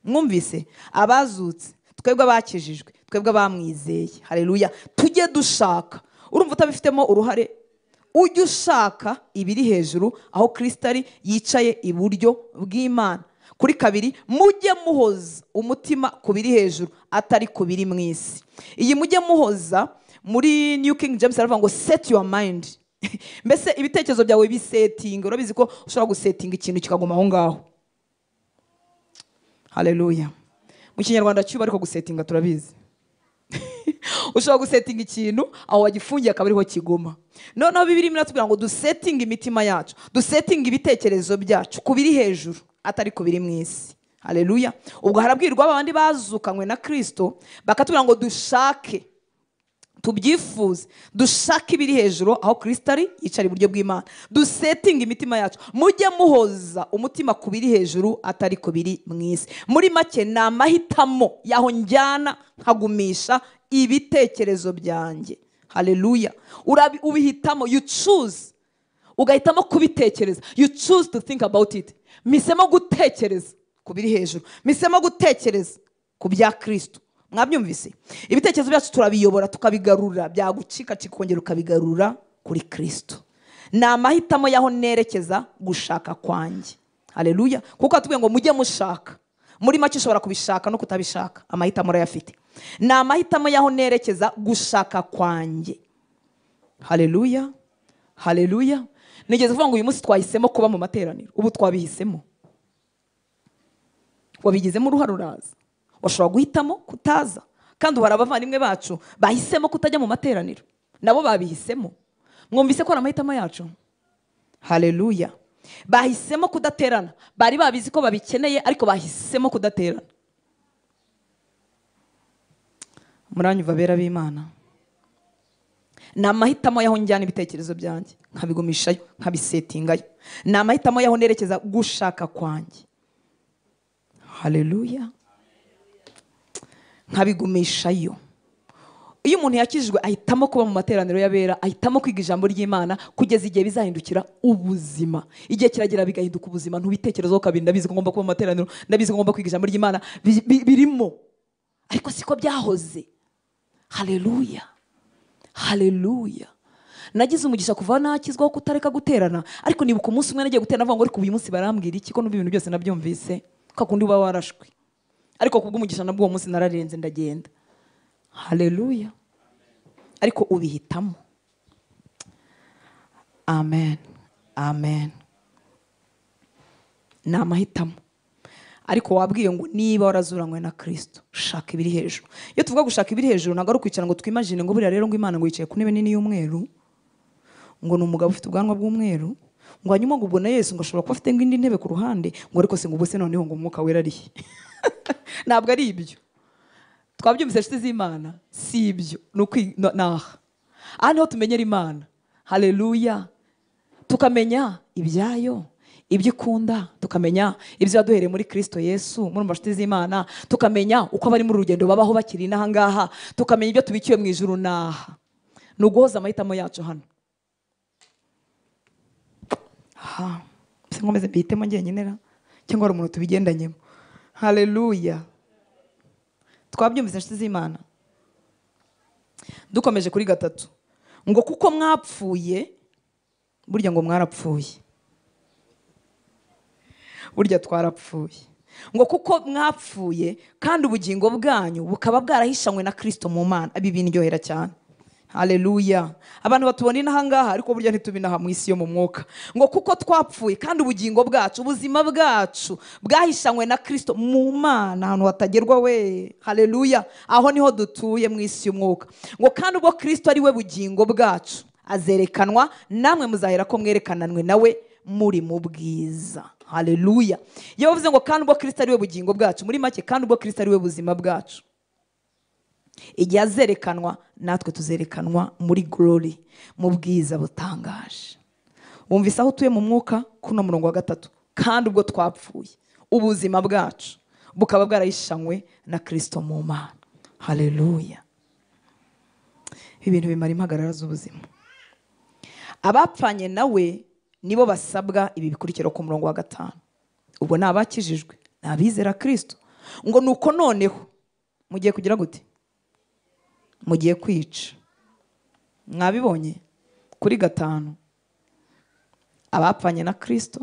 Mwumvise? Abazutse, twebwe abakijijwe, twebwe abamwizeye, haleluya, tujye dushaka. Urumva utabifitemo uruhare, ujye ushaka ibiri hejuru, aho Kristo ari yicaye iburyo bw'Imana. Kuri kabiri, mujye muhoza umutima ku biri hejuru, atari ku biri mu isi. Iyi mujye muhoza muri New King James aravuga ngo set your mind. Mbese ibitekerezo byawe bisetinga. Urabizi ko ushobora gusetinga ikintu kikaguma aho ngaho. Haleluya. Mu Kinyarwanda cyuba ariko gusetinga turabizi. Ushobora gusetinga ikintu aho wagifungiye akaba ariho kiguma. Noneho Bibiliya iratubwira ngo dusetinga imitima yacu, dusetinga ibitekerezo byacu ku biri hejuru, atari ku biri mu isi. Haleluya. Ubwo harabwirwa abandi bazukanywe na Kristo, bakatubwira ngo dushake, tubyifuze, dushake ibiri hejuru, aho Kristo ari yicara iburyo bw'Imana. Dusetinga imitima yacu, mujye muhoza umutima ku biri hejuru, atari ku biri mu isi. Muri make ni amahitamo yaho njyana nkagumisha ibitekerezo byanjye. Haleluya. Ubihitamo, you choose, ugahitamo kubitekereza, you choose to think about it. Misemo gutekereza ku biri hejuru, misemo gutekereza ku bya Kristo. Mwabyumvise? Ibitekerezo byacu turabiyobora tukabigarura, byagucika kikongera ukabigarura kuri Kristo. Ni amahitamo yaho nerekeza gushaka kwanjye. Haleluya. Kuko atubwiye ngo mujye mushaka. Muri make ushobora kubishaka no kutabishaka, amahitamo urayafite. Ni amahitamo yaho nerekeza gushaka kwanjye. Haleluya. Haleluya. Nigeze kuvuga ngo uyu munsi twahisemo kuba mu materaniro. Ubu twabihisemo. Wabigizemo uruhare uraza. Washobora guhitamo kutaza. Kandi hari abavandimwe bacu bahisemo kutajya mu materaniro. Nabo babihisemo. Mwumvise ko ari amahitamo yacu? Haleluya. Bahisemo kudaterana. Bari babizi ko babikeneye ariko bahisemo kudaterana. Muranyumva bera b'Imana? Ni amahitamo yaho njyana ibitekerezo byanjye, nkabigumishayo, nkabisetingayo. Ni amahitamo yaho nerekeza gushaka kwanjye. Haleluya. Nkabigumishayo. Iyo umuntu yakijijwe ahitamo kuba mu materaniro y'abera, ahitamo kwiga ijambo ry'Imana kugeza igihe bizahindukira ubuzima. Igihe kiragera bigahinduka ubuzima, ntubitekerezaho kabiri. Ndabizi ko ngomba kuba mu materaniro, ndabizi ko ngomba kwiga ijambo ry'Imana, birimo. Ariko siko byahoze. Haleluya. Haleluya. Nagize umugisha kuva nakizwaho kutareka guterana, ariko nibuka umunsi umwe nagiye guterana, navuga ngo ariko uyu munsi barambwira iki ko n'ibintu byose nabyumvise, ko kundi uba warashwe. Ariko kubw'umugisha nabwo uwo munsi nararenze ndagenda. Haleluya. Ariko ubihitamo. Amen. Amen. Ni amahitamo. Ariko wabwiye ngo niba warazuranywe na Kristo, shaka ibiri hejuru. Iyo tuvuga gushaka ibiri hejuru, ntabwo ari ukwicara ngo twimagine ngo buriya rero ngo Imana ngo yicaye ku ntebe nini y'umweru, ngo ni umugabo ufite ubwanwa bw'umweru, ngo hanyuma ngo ubwo na Yesu ngo ashobora kuba afite indi ntebe ku ruhande, ngo ariko se ngo ubwo se noneho ngo umwuka wera arihe? Ntabwo ari ibyo. Twabyumvise inshuti z'Imana, si ibyo. Aha niho tumenyera Imana. Haleluya. Tukamenya ibyayo, ibyo ikunda, tukamenya ibyo yaduhereye muri Kristo Yesu, muri inshuti z'Imana, tukamenya uko abari muri urugendo babaho bakiri n'aha ngaha, tukamenya ibyo tubikiwe mu ijuru n'aha. Ni uguhoza amahitamo yacu hano. Se nkomeze mbihitemo njyenyine ra cyangwa hari umuntu tubigendanyemo? Haleluya. Twabyumvise inshuti z'Imana. Dukomeje kuri gatatu, ngo kuko mwapfuye, burya ngo mwarapfuye. Burya twarapfuye. Ngo kuko mwapfuye kandi ubugingo bwanyu bukaba bwarahishanywe na Kristo mu Mana. Ibi biniryohera cyane. Haleluya. Abantu batubona inaha ngaha ariko burya ntitubinaha mu isi yo mu mwuka. Ngo kuko twapfuye kandi ubugingo bwacu, ubuzima bwacu bwahishanywe na Kristo mu Mana, ahantu hatagerwa we. Haleluya. Aho niho dutuye mu isi y'umwuka. Ngo kandi ubwo Kristo ari we bugingo bwacu azerekanwa, namwe muzahera ko mwerekananwe nawe muri mu bwiza. Haleluya. Iyo bavuze ngo kandi ubwo Kristo ari we bugingo bwacu, muri make kandi ubwo Kristo ari we buzima bwacu, igihe azerekanwa natwe tuzerekanwa muri glory, mu bwiza butangaje. Wumvise aho utuye mu mwuka kuno murongo wa gatatu, kandi ubwo twapfuye ubuzima bwacu bukaba bwarahishanywe na Kristo mu Mana. Haleluya. ibintu bimara impagarara z'ubuzima. Abapfanye nawe nibo basabwa ibi bikurikira ku murongo wa 5. Ubwo ni abakijijwe, ni abizera Kristo. Ngo nuko noneho mugiye kugira gute? Mugiye kwica. Mwabibonye kuri 5. Abapfanye na Kristo,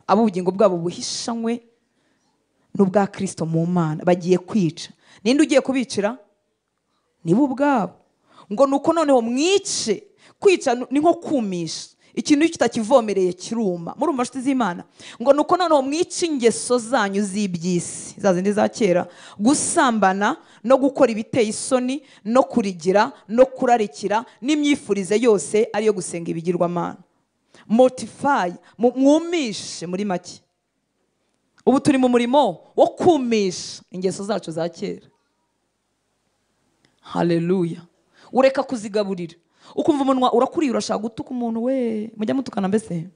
abo ubugingo bwabo buhishanywe n'ubwa Kristo mu Mana, bagiye kwica. Ninde ugiye kubicira? Nibo ubwabo. Ngo nuko noneho mwice. Kwica ni nko kumisha. Ikintu kitakivomereye kiruma. Murumva nshuti z'Imana? Ngo nuko noneho mwice ingeso zanyu z'ibyisi, za zindi za kera, gusambana no gukora ibiteye isoni no kurigira no kurarikira n'imyifurize yose ariyo gusenga ibigirwamana. Mortify, mwumishe muri make. Ubu turi mu murimo wo kumisha ingeso zacu za kera. Haleluya. Ureka kuzigaburira. Ukumva umunwa urakuriye urashaka gutuka umuntu, we mujya mutukana mbese.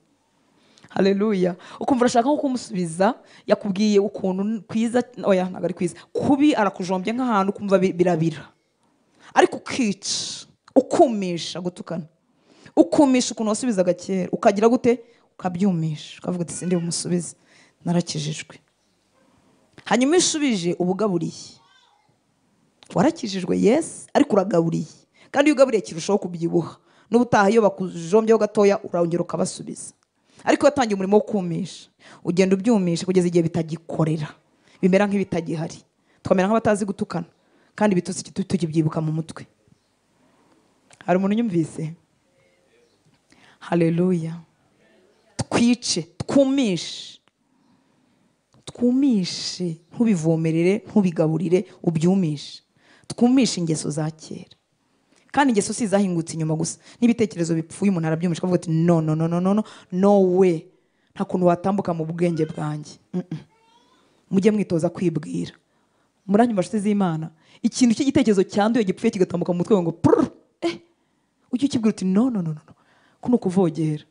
Haleluya. Ukumva urashaka nko kumusubiza, yakubwiye ukuntu kwiza, oya ntago ari kwiza, kubi arakujombye nk'ahantu ukumva birabira. Ariko ukica, ukumisha gutukana, ukumisha ukuntu wasubizaga kera, ukagira gute? Ukabyumisha, ukavuga ati sindi bumusubize, narakijijwe. Hanyuma ishubije ubugaburiye. Warakijijwe, yes, ariko uragaburiye. Kandi iyo ugaburiye kirushaho kubyibuha. N'ubutaha iyo bakujombyeho gatoya urongera ukabasubiza. Ariko watangiye umurimo wo kumisha, ugenda ubyumisha kugeza igihe bitagikorera, bimera nk'ibitagihari. Twamera nk'abatazi gutukana, kandi bitutsi tugibyibuka mu mutwe. Hari umuntu unyumvise? Haleluya. Twice, twumishe. Twumishe, ntubivomerere, ntubigaburire, ubyumishe. Twumishe ingeso za kera. Kandi ingeso si zahingutse inyuma gusa. N'ibitekerezo bipfuye umuntu arabyumisha akavuga ati no way. Nta kuntu watambuka mu bwenge bwanjye. Mujye mwitoza kwibwira. Muranyumva nshuti z'Imana? Ikintu cy'igitekerezo cyanduye gipfuye kigatambuka mu mutwe ngo ujye ukibwira uti no. Kuno kuvogera.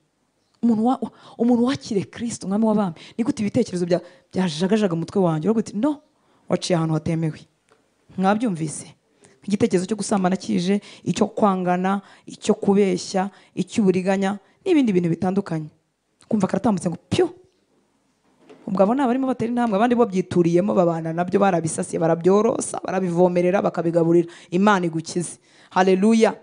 Umuntu wakire Kristo umwami w'abami. Ni gute ibitekerezo byajagajaga mu mutwe wanjye uravuga uti no, waciye ahantu hatemewe. Mwabyumvise? Igitekerezo cyo gusambana kije, icyo kwangana, icyo kubeshya, icy'uburiganya n'ibindi bintu bitandukanye. Kumva karatambutse ngo pyo. Ubwo abona barimo batera intambwe, abandi bo byituriyemo babana nabyo, barabisasiye, barabyorosa, barabivomerera, bakabigaburira. Imana igukize. Haleluya.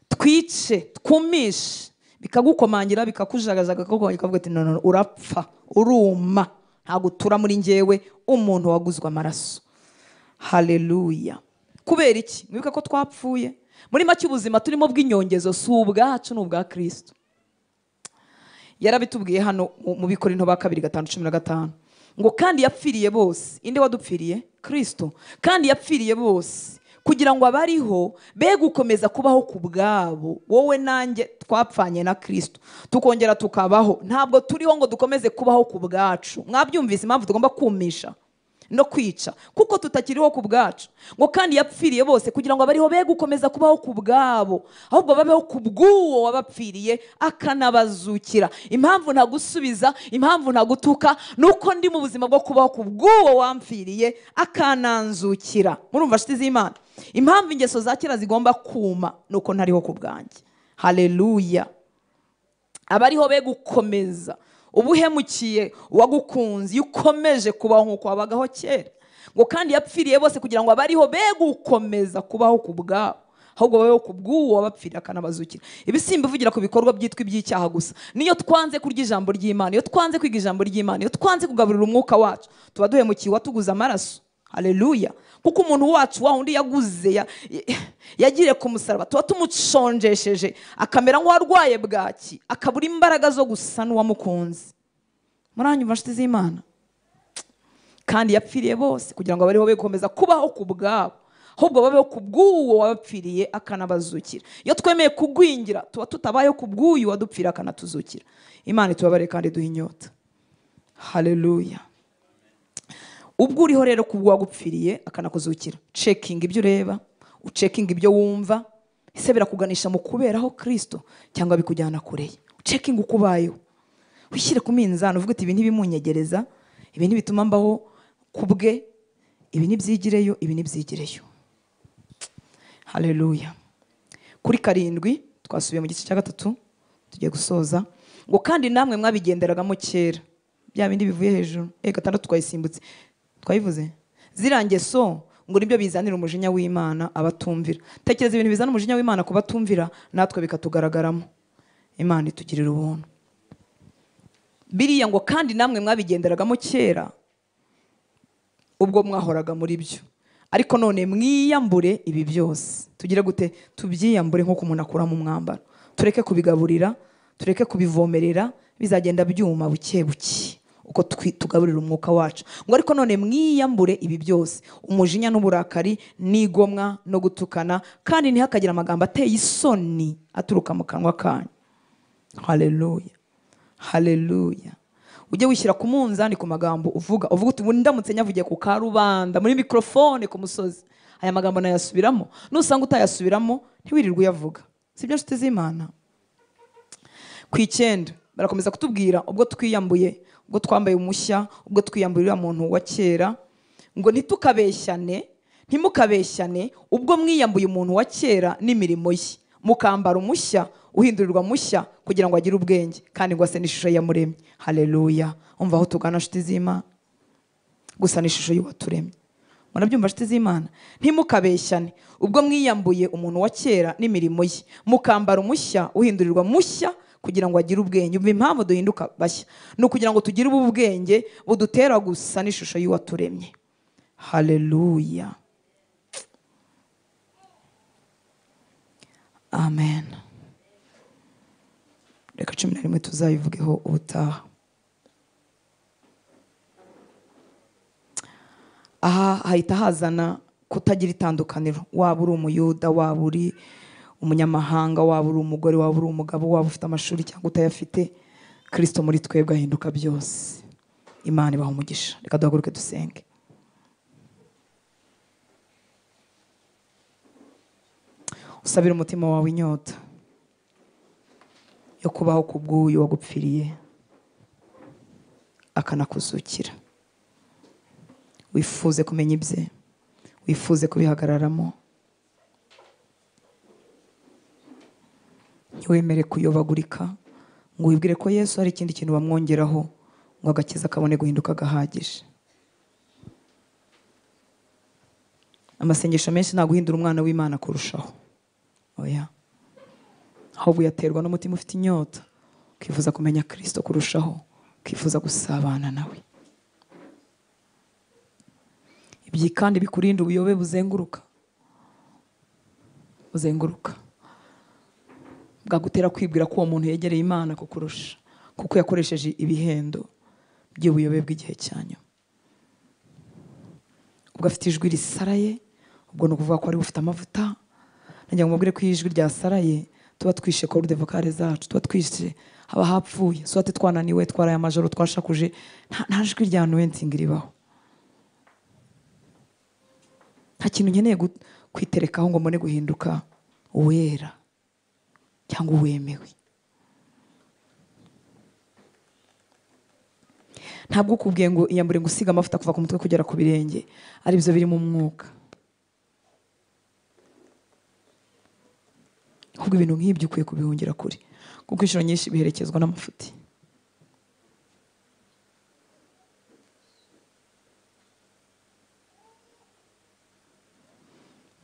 Twice, twumishe, bikagukomangira, bikakujagajaga koko ikavuga ati no, urapfa, uruma, ntago utura muri njyewe, umuntu waguzwe amaraso. Haleluya. Kubera iki? Mwibuka ko twapfuye. Muri make ubuzima turimo bw'inyongezo si ubwacu n'ubwa Kristo. Yarabitubwiye hano mu Bikorinto ba 2:5-15 ngo kandi yapfiriye bose. Inde wadupfiriye? Kristo. Kandi yapfiriye bose kugira ngo abariho be gukomeza kubaho ku bwabo. Wowe nanjye twapfanye na Kristo tukongera tukabaho. Ntabwo turiho ngo dukomeze kubaho ku bwacu. Mwabyumvise impamvu tugomba kumisha no kwica? Kuko tutakiriho ku bwacu. Ngo kandi yapfiriye bose kugira ngo abariho be gukomeza kubaho ku bwabo, ahubwo babeho ku bw'uwo wabapfiriye akanabazukira. Impamvu ntagusubiza, impamvu ntagutuka, nuko ndi mu buzima bwo kubaho ku bw'uwo wampfiriye akananzukira. Murumva nshuti z'Imana? Impamvu ingeso za kera zigomba kuma nuko ntariho ku bwanjye. Haleluya. Abariho be gukomeza ubuhemukiye wagukunze, ukomeje kubaho nk'uko wabagaho kera. Ngo kandi yapfiriye bose kugira ngo abariho be gukomeza kubaho ku bwabo, ahubwo babeho ku bw'uwo wabapfiriye akanabazukira. Ibisimba ivugira ku bikorwa byitwa iby'icyaha gusa. Niyo twanze kurya ijambo ry'Imana, iyo twanze kwiga ijambo ry'Imana, iyo twanze kugaburira umwuka wacu, tuba duhemukiye watuguze amaraso. Haleluya. Kuko umuntu wacu wa undi yaguze yagiriye ku musaraba, tuba tumuconjesheje akamera nk'uwarwaye bwaki, akabura imbaraga zo gusa n'uwamukunze. Muranyumva nshuti z'Imana? Kandi yapfiriye bose kugira ngo abariho be gukomeza kubaho ku bwabo, ahubwo babeho ku bw'uwo wabapfiriye akanabazukira. Iyo twemeye kugwingira tuba tutabayeho ku bw'uyu wadupfira akanatuzukira. Imana itubabare kandi duhe inyota. Haleluya. Ubwo uriho rero kubwo wagupfiriye akanakuzukira, checking ibyo ureba, checking ibyo wumva, ese birakuganisha mu kuberaho Kristo cyangwa bikujyana kure. Checking ukubayeho, wishyire ku minzani uvuga ati ibi ntibimunyegereza, ibi ntibituma mbaho kubwe, ibi nibyigireyo, ibi nibyigireyo. Haleluya. kuri 7 twasubiye mu gice cya 3 tugiye gusoza ngo kandi namwe mwabigenderagamo kera bya bindi bivuye hejuru 6 twayisimbutse twayivuze zirangeso ngo nibyo bizanira umujinya w'Imana abatumvira. Tekereza ibintu bizana umujinya w'Imana ku batumvira natwe bikatugaragaramo. Imana itugirira ubuntu. Biriya ngo kandi namwe mwabigenderagamo kera ubwo mwahoraga muri byo, ariko none mwiyambure ibi byose. Tugire gute? Tubyiyambure nk'uko umuntu akura mu mwambaro. Tureke kubigaburira, tureke kubivomerera, bizagenda byuma buke buke uko tugaburira umwuka wacu. Ngo ariko none mwiyambure ibi byose, umujinya n'uburakari n'igomwa no gutukana, kandi ntihakagira amagambo ateye isoni aturuka mu kanwa kanyu. Haleluya, haleluya. Ujye wishyira ku munzani ku magambo uvuga uti ndamutse nyavugiye ku karubanda muri mikrofone ku musozi, aya magambo nayasubiramo. Nusanga utayasubiramo ntiwirirwe uyavuga. Sibyo nshuti z'Imana? Ku 9 barakomeza kutubwira ubwo twiyambuye, ubwo twambaye umushya, ubwo twiyamburira muntu wa kera, ngo ntimukabeshyane ubwo mwiyambuye umuntu wa kera n'imirimo ye, mukambara umushya uhindurirwa mushya kugira ngo agire ubwenge kandi ngo ase n'ishusho yamuremye. Haleluya. Umva aho tugana nshuti z'Imana, gusa n'ishusho y'uwaturemye. Murabyumva nshuti z'Imana? Ntimukabeshyane ubwo mwiyambuye umuntu wa kera n'imirimo ye, mukambara umushya uhindurirwa mushya kugira ngo agire ubwenge. Umva impamvu duhinduka bashya, ni ukugira ngo tugire ubu bwenge budutera gusa n'ishusho y'uwaturemye. Haleluya, amen. Reka 11 tuzayivugeho ubutaha. Aha hahita hazana kutagira itandukaniro, waba uri umuyuda, waba uri umunyamahanga, waba uri umugore, waba uri umugabo, waba ufite amashuri cyangwa utayafite, Kristo muri twebwe ahinduka byose. Imana ibaha umugisha. Reka duhaguruke dusenge. Usabira umutima wawe inyota yo kubaho kubw'uyu wagupfiriye akanakuzukira. Wifuze kumenya ibye, wifuze kubihagararamo, ntiwemere kuyobagurika ngo wibwire ko Yesu hari ikindi kintu bamwongeraho ngo agakiza kabone guhinduka gahagije. Amasengesho menshi ntabwo uhindura umwana w'Imana kurushaho, oya, ahubwo uyaterwa n'umutima ufite inyota, ukifuza kumenya Kristo kurushaho, ukifuza gusabana nawe. Ibyi kandi bikurinda ubuyobe buzenguruka bwagutera kwibwira ko uwo muntu yegereye Imana kukurusha, kuko yakoresheje ibihendo by'ubuyobe bw'igihe cyanyu. Ubwo afite ijwi risaraye, ubwo ni ukuvuga ko ari ufite amavuta. Nanjye mubwire ko ijwi ryasaraye tuba twishe corde vocale zacu, tuba twishe haba hapfuye, sote twananiwe, twaraye amajoro, twashakuje, nta jwi rya anointing ribaho. Nta kintu nkeneye kwiterekaho ngo mbone guhinduka uwera cyangwa uwemewe. Ntabwo ukubwiye ngo iyambure ngo usiga amavuta kuva ku mutwe kugera ku birenge ari byo biri mu mwuka. Ahubwo ibintu nk'ibyo ukwiye kubihungira kure, kuko inshuro nyinshi biherekezwa n'amafuti.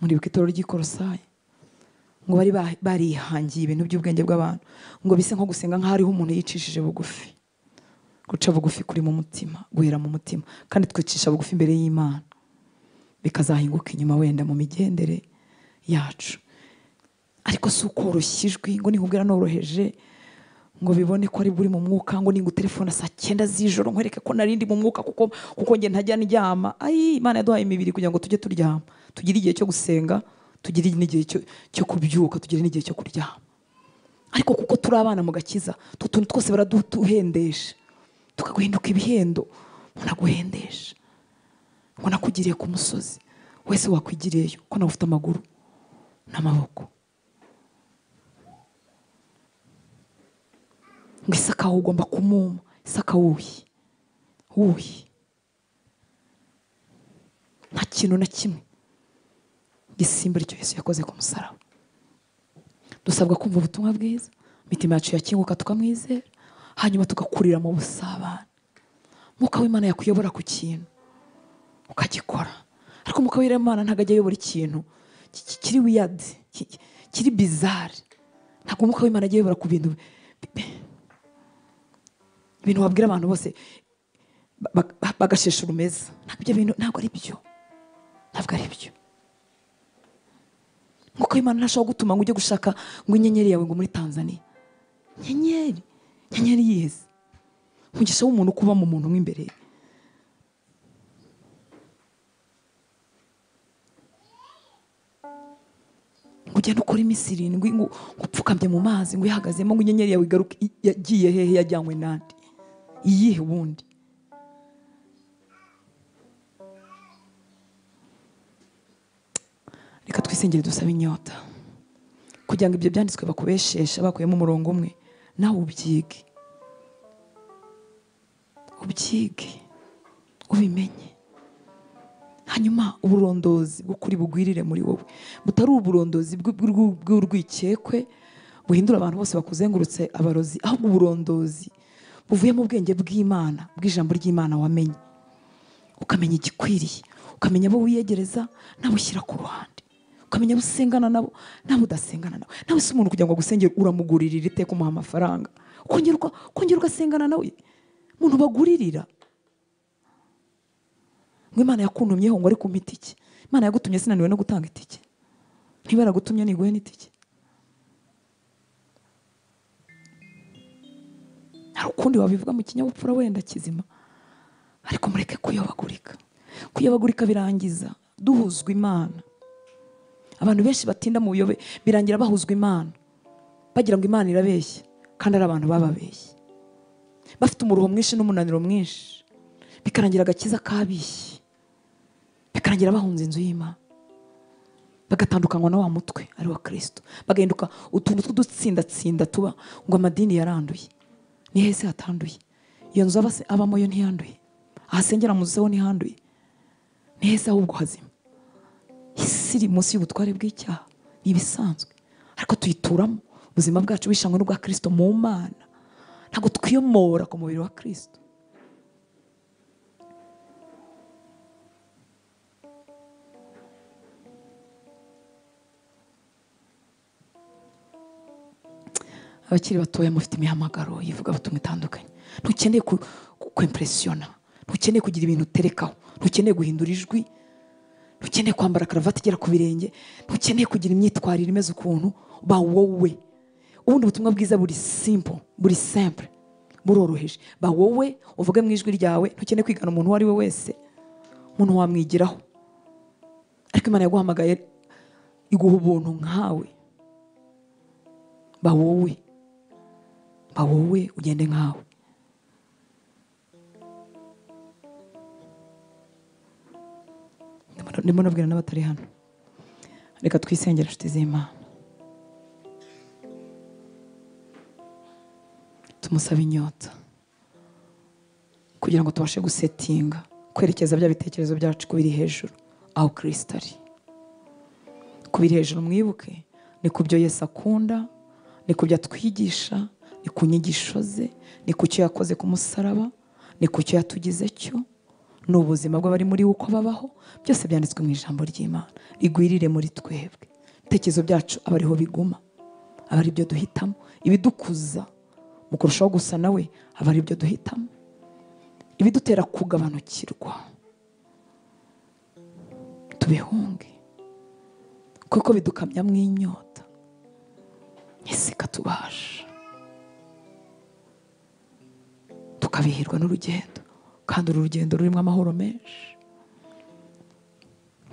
Muri bw'itoro ry'Ikolosayi ngo bari barihangiye ibintu by'ubwenge bw'abantu, ngo bise nko gusenga nk'aho hariho umuntu yicishije bugufi. Guca bugufi kuri mu mutima, guhera mu mutima, kandi twicisha bugufi imbere y'Imana, bikazahinguka inyuma wenda mu migendere yacu. Ariko si ukoroshya ijwi ngo nikubwira noroheje ngo bibone ko ari buri mu mwuka, ngo ningu telefone saa 9 z'ijoro nkwereke ko narindi mu mwuka kuko nge ntajya ndyama. Imana yaduhaye imibiri kugira ngo tujye turyama, tugire igihe cyo gusenga, tugire n'igihe cyo kubyuka, tugire n'igihe cyo kuryama. Ariko kuko turi abana mu gakiza, tutuntu twose baraduhendesha, tukaguhinduka ibihendo. Munaguhendesha ngo nakugiriye ku musozi, wese wakwigiriyeyo ko nawe ufite amaguru n'amaboko. Ngo Isaka ugomba kumuma, Isaka wuhi nta kintu na kimwe gisimbura icyo Yesu yakoze ku musaraba. dusabwa kumva ubutumwa bwiza, imitima yacu yakinguka tukamwizera, hanyuma tugakurira mu busabane. Mwuka w'Imana yakuyobora ku kintu ukagikora, ariko Mwuka w'Imana ntabwo ajya ayobora ikintu kiri weird, kiri bizarre. Ntabwo Umwuka w'Imana ajya ayobora ku bintu wabwira abantu bose bagashesha urumeza. Ibyo bintu ntabwo ari byo, ntabwo ari byo. Umwuka w'Imana ntashobora gutuma ngo ujye gushaka ngo inyenyeri yawe ngo muri Tanzania. Nyenyeri yiheze, umugisha w'umuntu kuba mu muntu mw'imbere. Ngo ugende ukora iminsi 7 ngo upfukamye mu mazi ngo uyahagazemo ngo inyenyeri yawe igaruke. Yagiye hehe? Yajyanywe nande? Iyihe wundi? Reka twisengere dusabe inyota kugira ngo ibyo byanditswe bakubeshesha bakuyemo umurongo umwe, nawe ubyige ubimenye. Hanyuma uburondozi bw'ukuri bugwirire muri wowe, butari uburondozi bw'urwikekwe buhindura abantu bose bakuzengurutse abarozi, ahubwo uburondozi buvuye mu bwenge bw'Imana, bw'ijambo ry'Imana wamenye, ukamenya igikwiriye, ukamenya abo wiyegereza nabo ushyira ku ruhande, ukamenya abo usengana nabo nabo udasengana nabo. Nawe si umuntu kugira ngo agusengere uramugurira iteka umuha amafaranga ukongera ugasengana nawe. Umuntu baguririra ngo Imana yakuntumyeho ngo ari kumpa itike. Imana yagutumye sinaniwe no gutanga itike? Niba yaragutumye niguhe n'itike? Hari ukundi wabivuga mu kinyabupfura wenda kizima, ariko mureke kuyobagurika birangiza duhuzwa Imana. Abantu benshi batinda mu buyobe birangira bahuzwa Imana, bagira ngo Imana irabeshya kandi ari abantu bababeshye, bafite umuruho mwinshi n'umunaniro mwinshi, bikarangira agakiza kabishye, bikarangira bahunze inzu y'Imana, bagatandukanywa na wa mutwe ari wa Kristo, bagahinduka utuntu tw'udutsindatsinda tuba ngo amadini yaranduye. Ni hese hatanduye? Iyo nzu abamo yo ntiyanduye, ahasengera mu nzu ntihanduye. Ni hese ahubwo hazima. Isi iri munsi y'ubutware bw'icyaha, ni ibisanzwe, ariko tuyituramo. Ubuzima bwacu bishangwe n'ubwa Kristo mu Mana, ntabwo twiyomora ku mubiri wa Kristo. Abakiri batoya mufite imihamagaro yivuga butumwa itandukanye. Ntukeneye kwimpressiona, ntukeneye kugira ibintu uterekaho, ntukeneye guhindura ijwi, ntukeneye kwambara karavati igera ku birenge, ntukeneye kugira imyitwarire imeze ukuntu. Ba wowe. Ubundi butumwa bwiza buri simple, buroroheje. Ba wowe uvuge mu ijwi ryawe, ntukeneye kwigana umuntu uwo ari we wese, umuntu wamwigiraho. Ariko Imana yaguhamagaye iguha ubuntu nkawe. Ba wowe ugende nkawe. Ndimo nabwira n'abatari hano, reka twisengere inshuti z'Imana, tumusabe inyota kugira ngo tubashe gusetinga, kwerekeza bya bitekerezo byacu kubiri hejuru aho Kristo ari. Kubiri hejuru mwibuke ni ku byo Yesu akunda, ni ku byo atwigisha, ni ku nyigisho ze, ni ku cyo yakoze ku musaraba, ni ku cyo yatugize cyo, ni ubuzima bw'abari muri uko babaho. Byose byanditswe mu ijambo ry'Imana, rigwirire muri twebwe. Ibitekerezo byacu aba ariho biguma, aba ari byo duhitamo. Ibidukuza mu kurushaho gusa nawe aba ari byo duhitamo. Ibidutera kugabanukirwa tubihunge, kuko bidukamyamo inyota, ese katubasha tukabihirwa n'urugendo. Kandi uru rugendo rurimo amahoro menshi,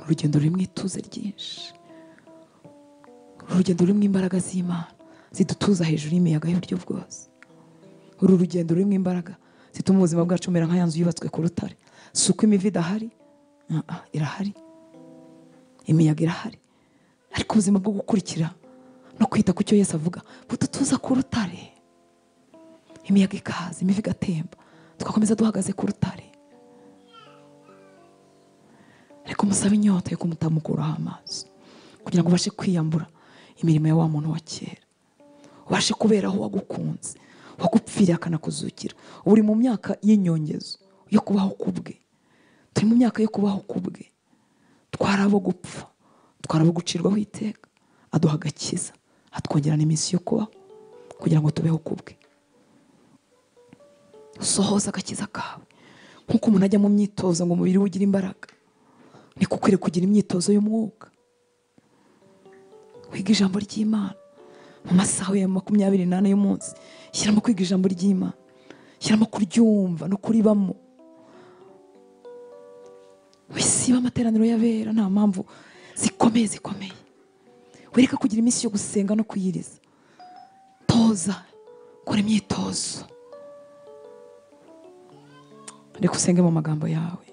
urugendo rurimo ituze ryinshi, urugendo rurimo imbaraga z'Imana zidutuza hejuru y'imiyaga y'uburyo bwose. Uru rugendo rurimo imbaraga zituma ubuzima bwacu bumera nka ya nzu yubatswe ku rutare. Si uko imivu idahari, irahari, imiyaga irahari, ariko ubuzima bwo gukurikira no kwita ku cyo Yesu avuga budutuza ku rutare. Imiyaga ikaza, imivu igatemba, tugakomeza duhagaze ku rutare. Ariko musabe inyota yo kumutamukuraho amaso kugira ngo ubashe kwiyambura imirimo ya wa muntu wa kera, ubashe kuberaho wagukunze, wagupfiriye akanakuzukira. Uri mu myaka y'inyongezo yo kubaho kubwe, turi mu myaka yo kubaho kubwe. Twari abo gupfa, twari abo gucirwaho iteka, aduha agakiza, atwongera n'iminsi yo kubaho kugira ngo tubeho kubwe. Usohoza agakiza kawe. Nk'uko umuntu ajya mu myitozo ngo umubiri we ugire imbaraga, niko ukwiriye kugira imyitozo y'umwuka. Wiga ijambo ry'Imana mu masaha ya 24 y'umunsi. Shyiramo kwiga ijambo ry'Imana, shyiramo kuryumva no kuribamo. Wisiba amateraniro y'abera, nta mpamvu zikomeye. Wereka kugira iminsi yo gusenga no kuyiriza. Toza, kora imyitozo. Reka usenge mu magambo yawe.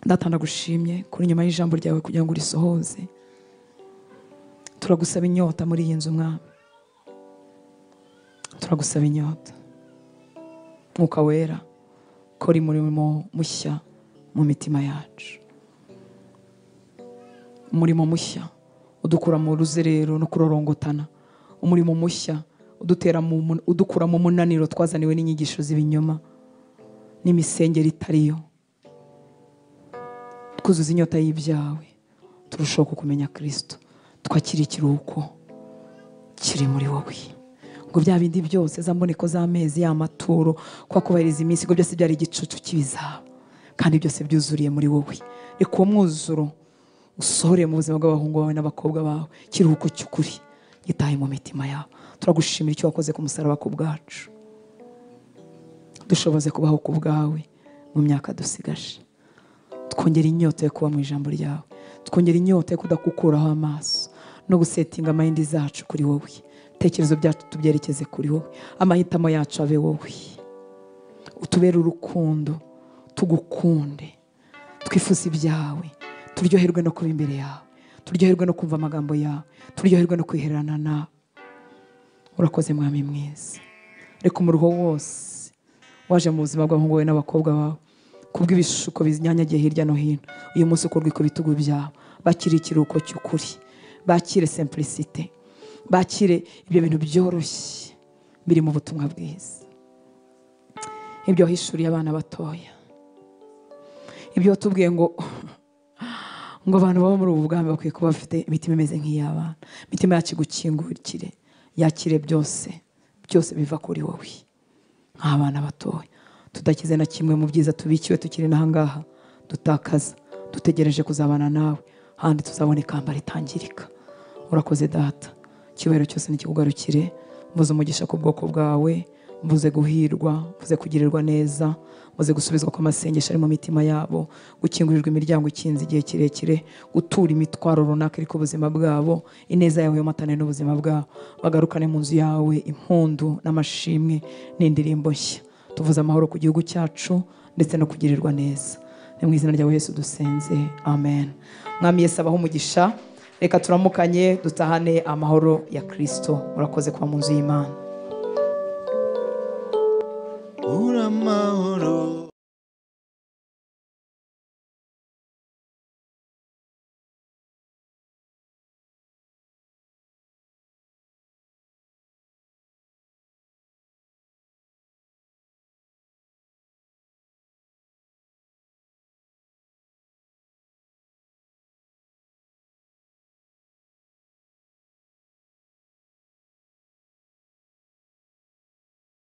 Data, ndagushimye kuri nyuma y'ijambo ryawe kugira ngo urisohoze. Turagusaba inyota muri iyi nzu Mwami. Turagusaba inyota. Mwuka wera, kora umurimo mushya mu mitima yacu. Umurimo mushya udukura mu ruzerero no kurorongotana. Umurimo mushya udukura mu munaniro twazaniwe n'inyigisho z'ibinyoma n'imisengero itariyo. Twuzuza inyota y'ibyawe, turushaho kukumenya Kristo. Twakira ikiruhuko kiri muri wowe. Ngo bya bindi byose zamboneko z'amezi y'amaturo kwa kubahiriza iminsi, ngo byose byari igicucu kibizaba, kandi byose byuzuriye muri wowe. Reka uwo mwuzuro usohore mu buzima bw'abahungu bawe n'abakobwa bawe. Kiruhuko cy'ukuri gitahe mu mitima yabo. Turagushimira icyo wakoze ku musaraba ku bwacu. Dushoboze kubaho ku bwawe mu myaka dusigaje. Twongera inyota yo kuba mu ijambo ryawe. Twongera inyota yo kudakukuraho amaso no gusetinga amayindi zacu kuri wowe. Tekerezo byacu tubyerekeze kuri wowe. Amahitamo yacu abe wowe. Utubere urukundo, tugukunde, twifuza ibyawe, turyoherwe no kuba imbere yawe, turyoherwe no kumva amagambo yawe, turyoherwe no kwihererana nawe. Urakoze Mwami mwiza. Reka umuruho wose waje mu buzima bw'abahungu bawe n'abakobwa bawe kubw'ibishuko binyanyagiye hirya no hino, uyu munsi ukorwe ku bitugu byabo. Bakire ikiruhuko cy'ukuri, bakire simplicité, bakire ibyo bintu byoroshye biri mu butumwa bwiza. Ibyo wahishuriye abana batoya, ibyo watubwiye ngo abantu baba muri ubu bwami bakwiye kuba bafite imitima imeze nk'iy'abana. Imitima yacu igukingurikire, yakire byose biva kuri wowe nk'abana batoya. Tudakize na kimwe mu byiza tubikiwe tukiri n'ahangaha dutakaza, dutegereje kuzabana nawe handi tuzabona ikamba ritangirika. Urakoze Data, icyubahiro cyose nikikugarukire. Mvuze umugisha ku bwoko bwawe, mvuze guhirwa, mvuze kugirirwa neza, mvuze gusubizwa kw'amasengesho ari mu mitima yabo, gukingurirwa imiryango ikinze igihe kirekire, gutura imitwaro runaka iri ku buzima bwabo. Ineza yawe yomatane n'ubuzima bwabo, bagarukane mu nzu yawe impundu n'amashimwe n'indirimbo nshya. Tuvuze amahoro ku gihugu cyacu ndetse no kugirirwa neza. Ni mu izina rya Yesu dusenze, amen. Mwami Yesu abaho umugisha. Reka turamukanye dutahane amahoro ya Kristo. Urakoze kuba mu nzu y'Imana. Uramahoro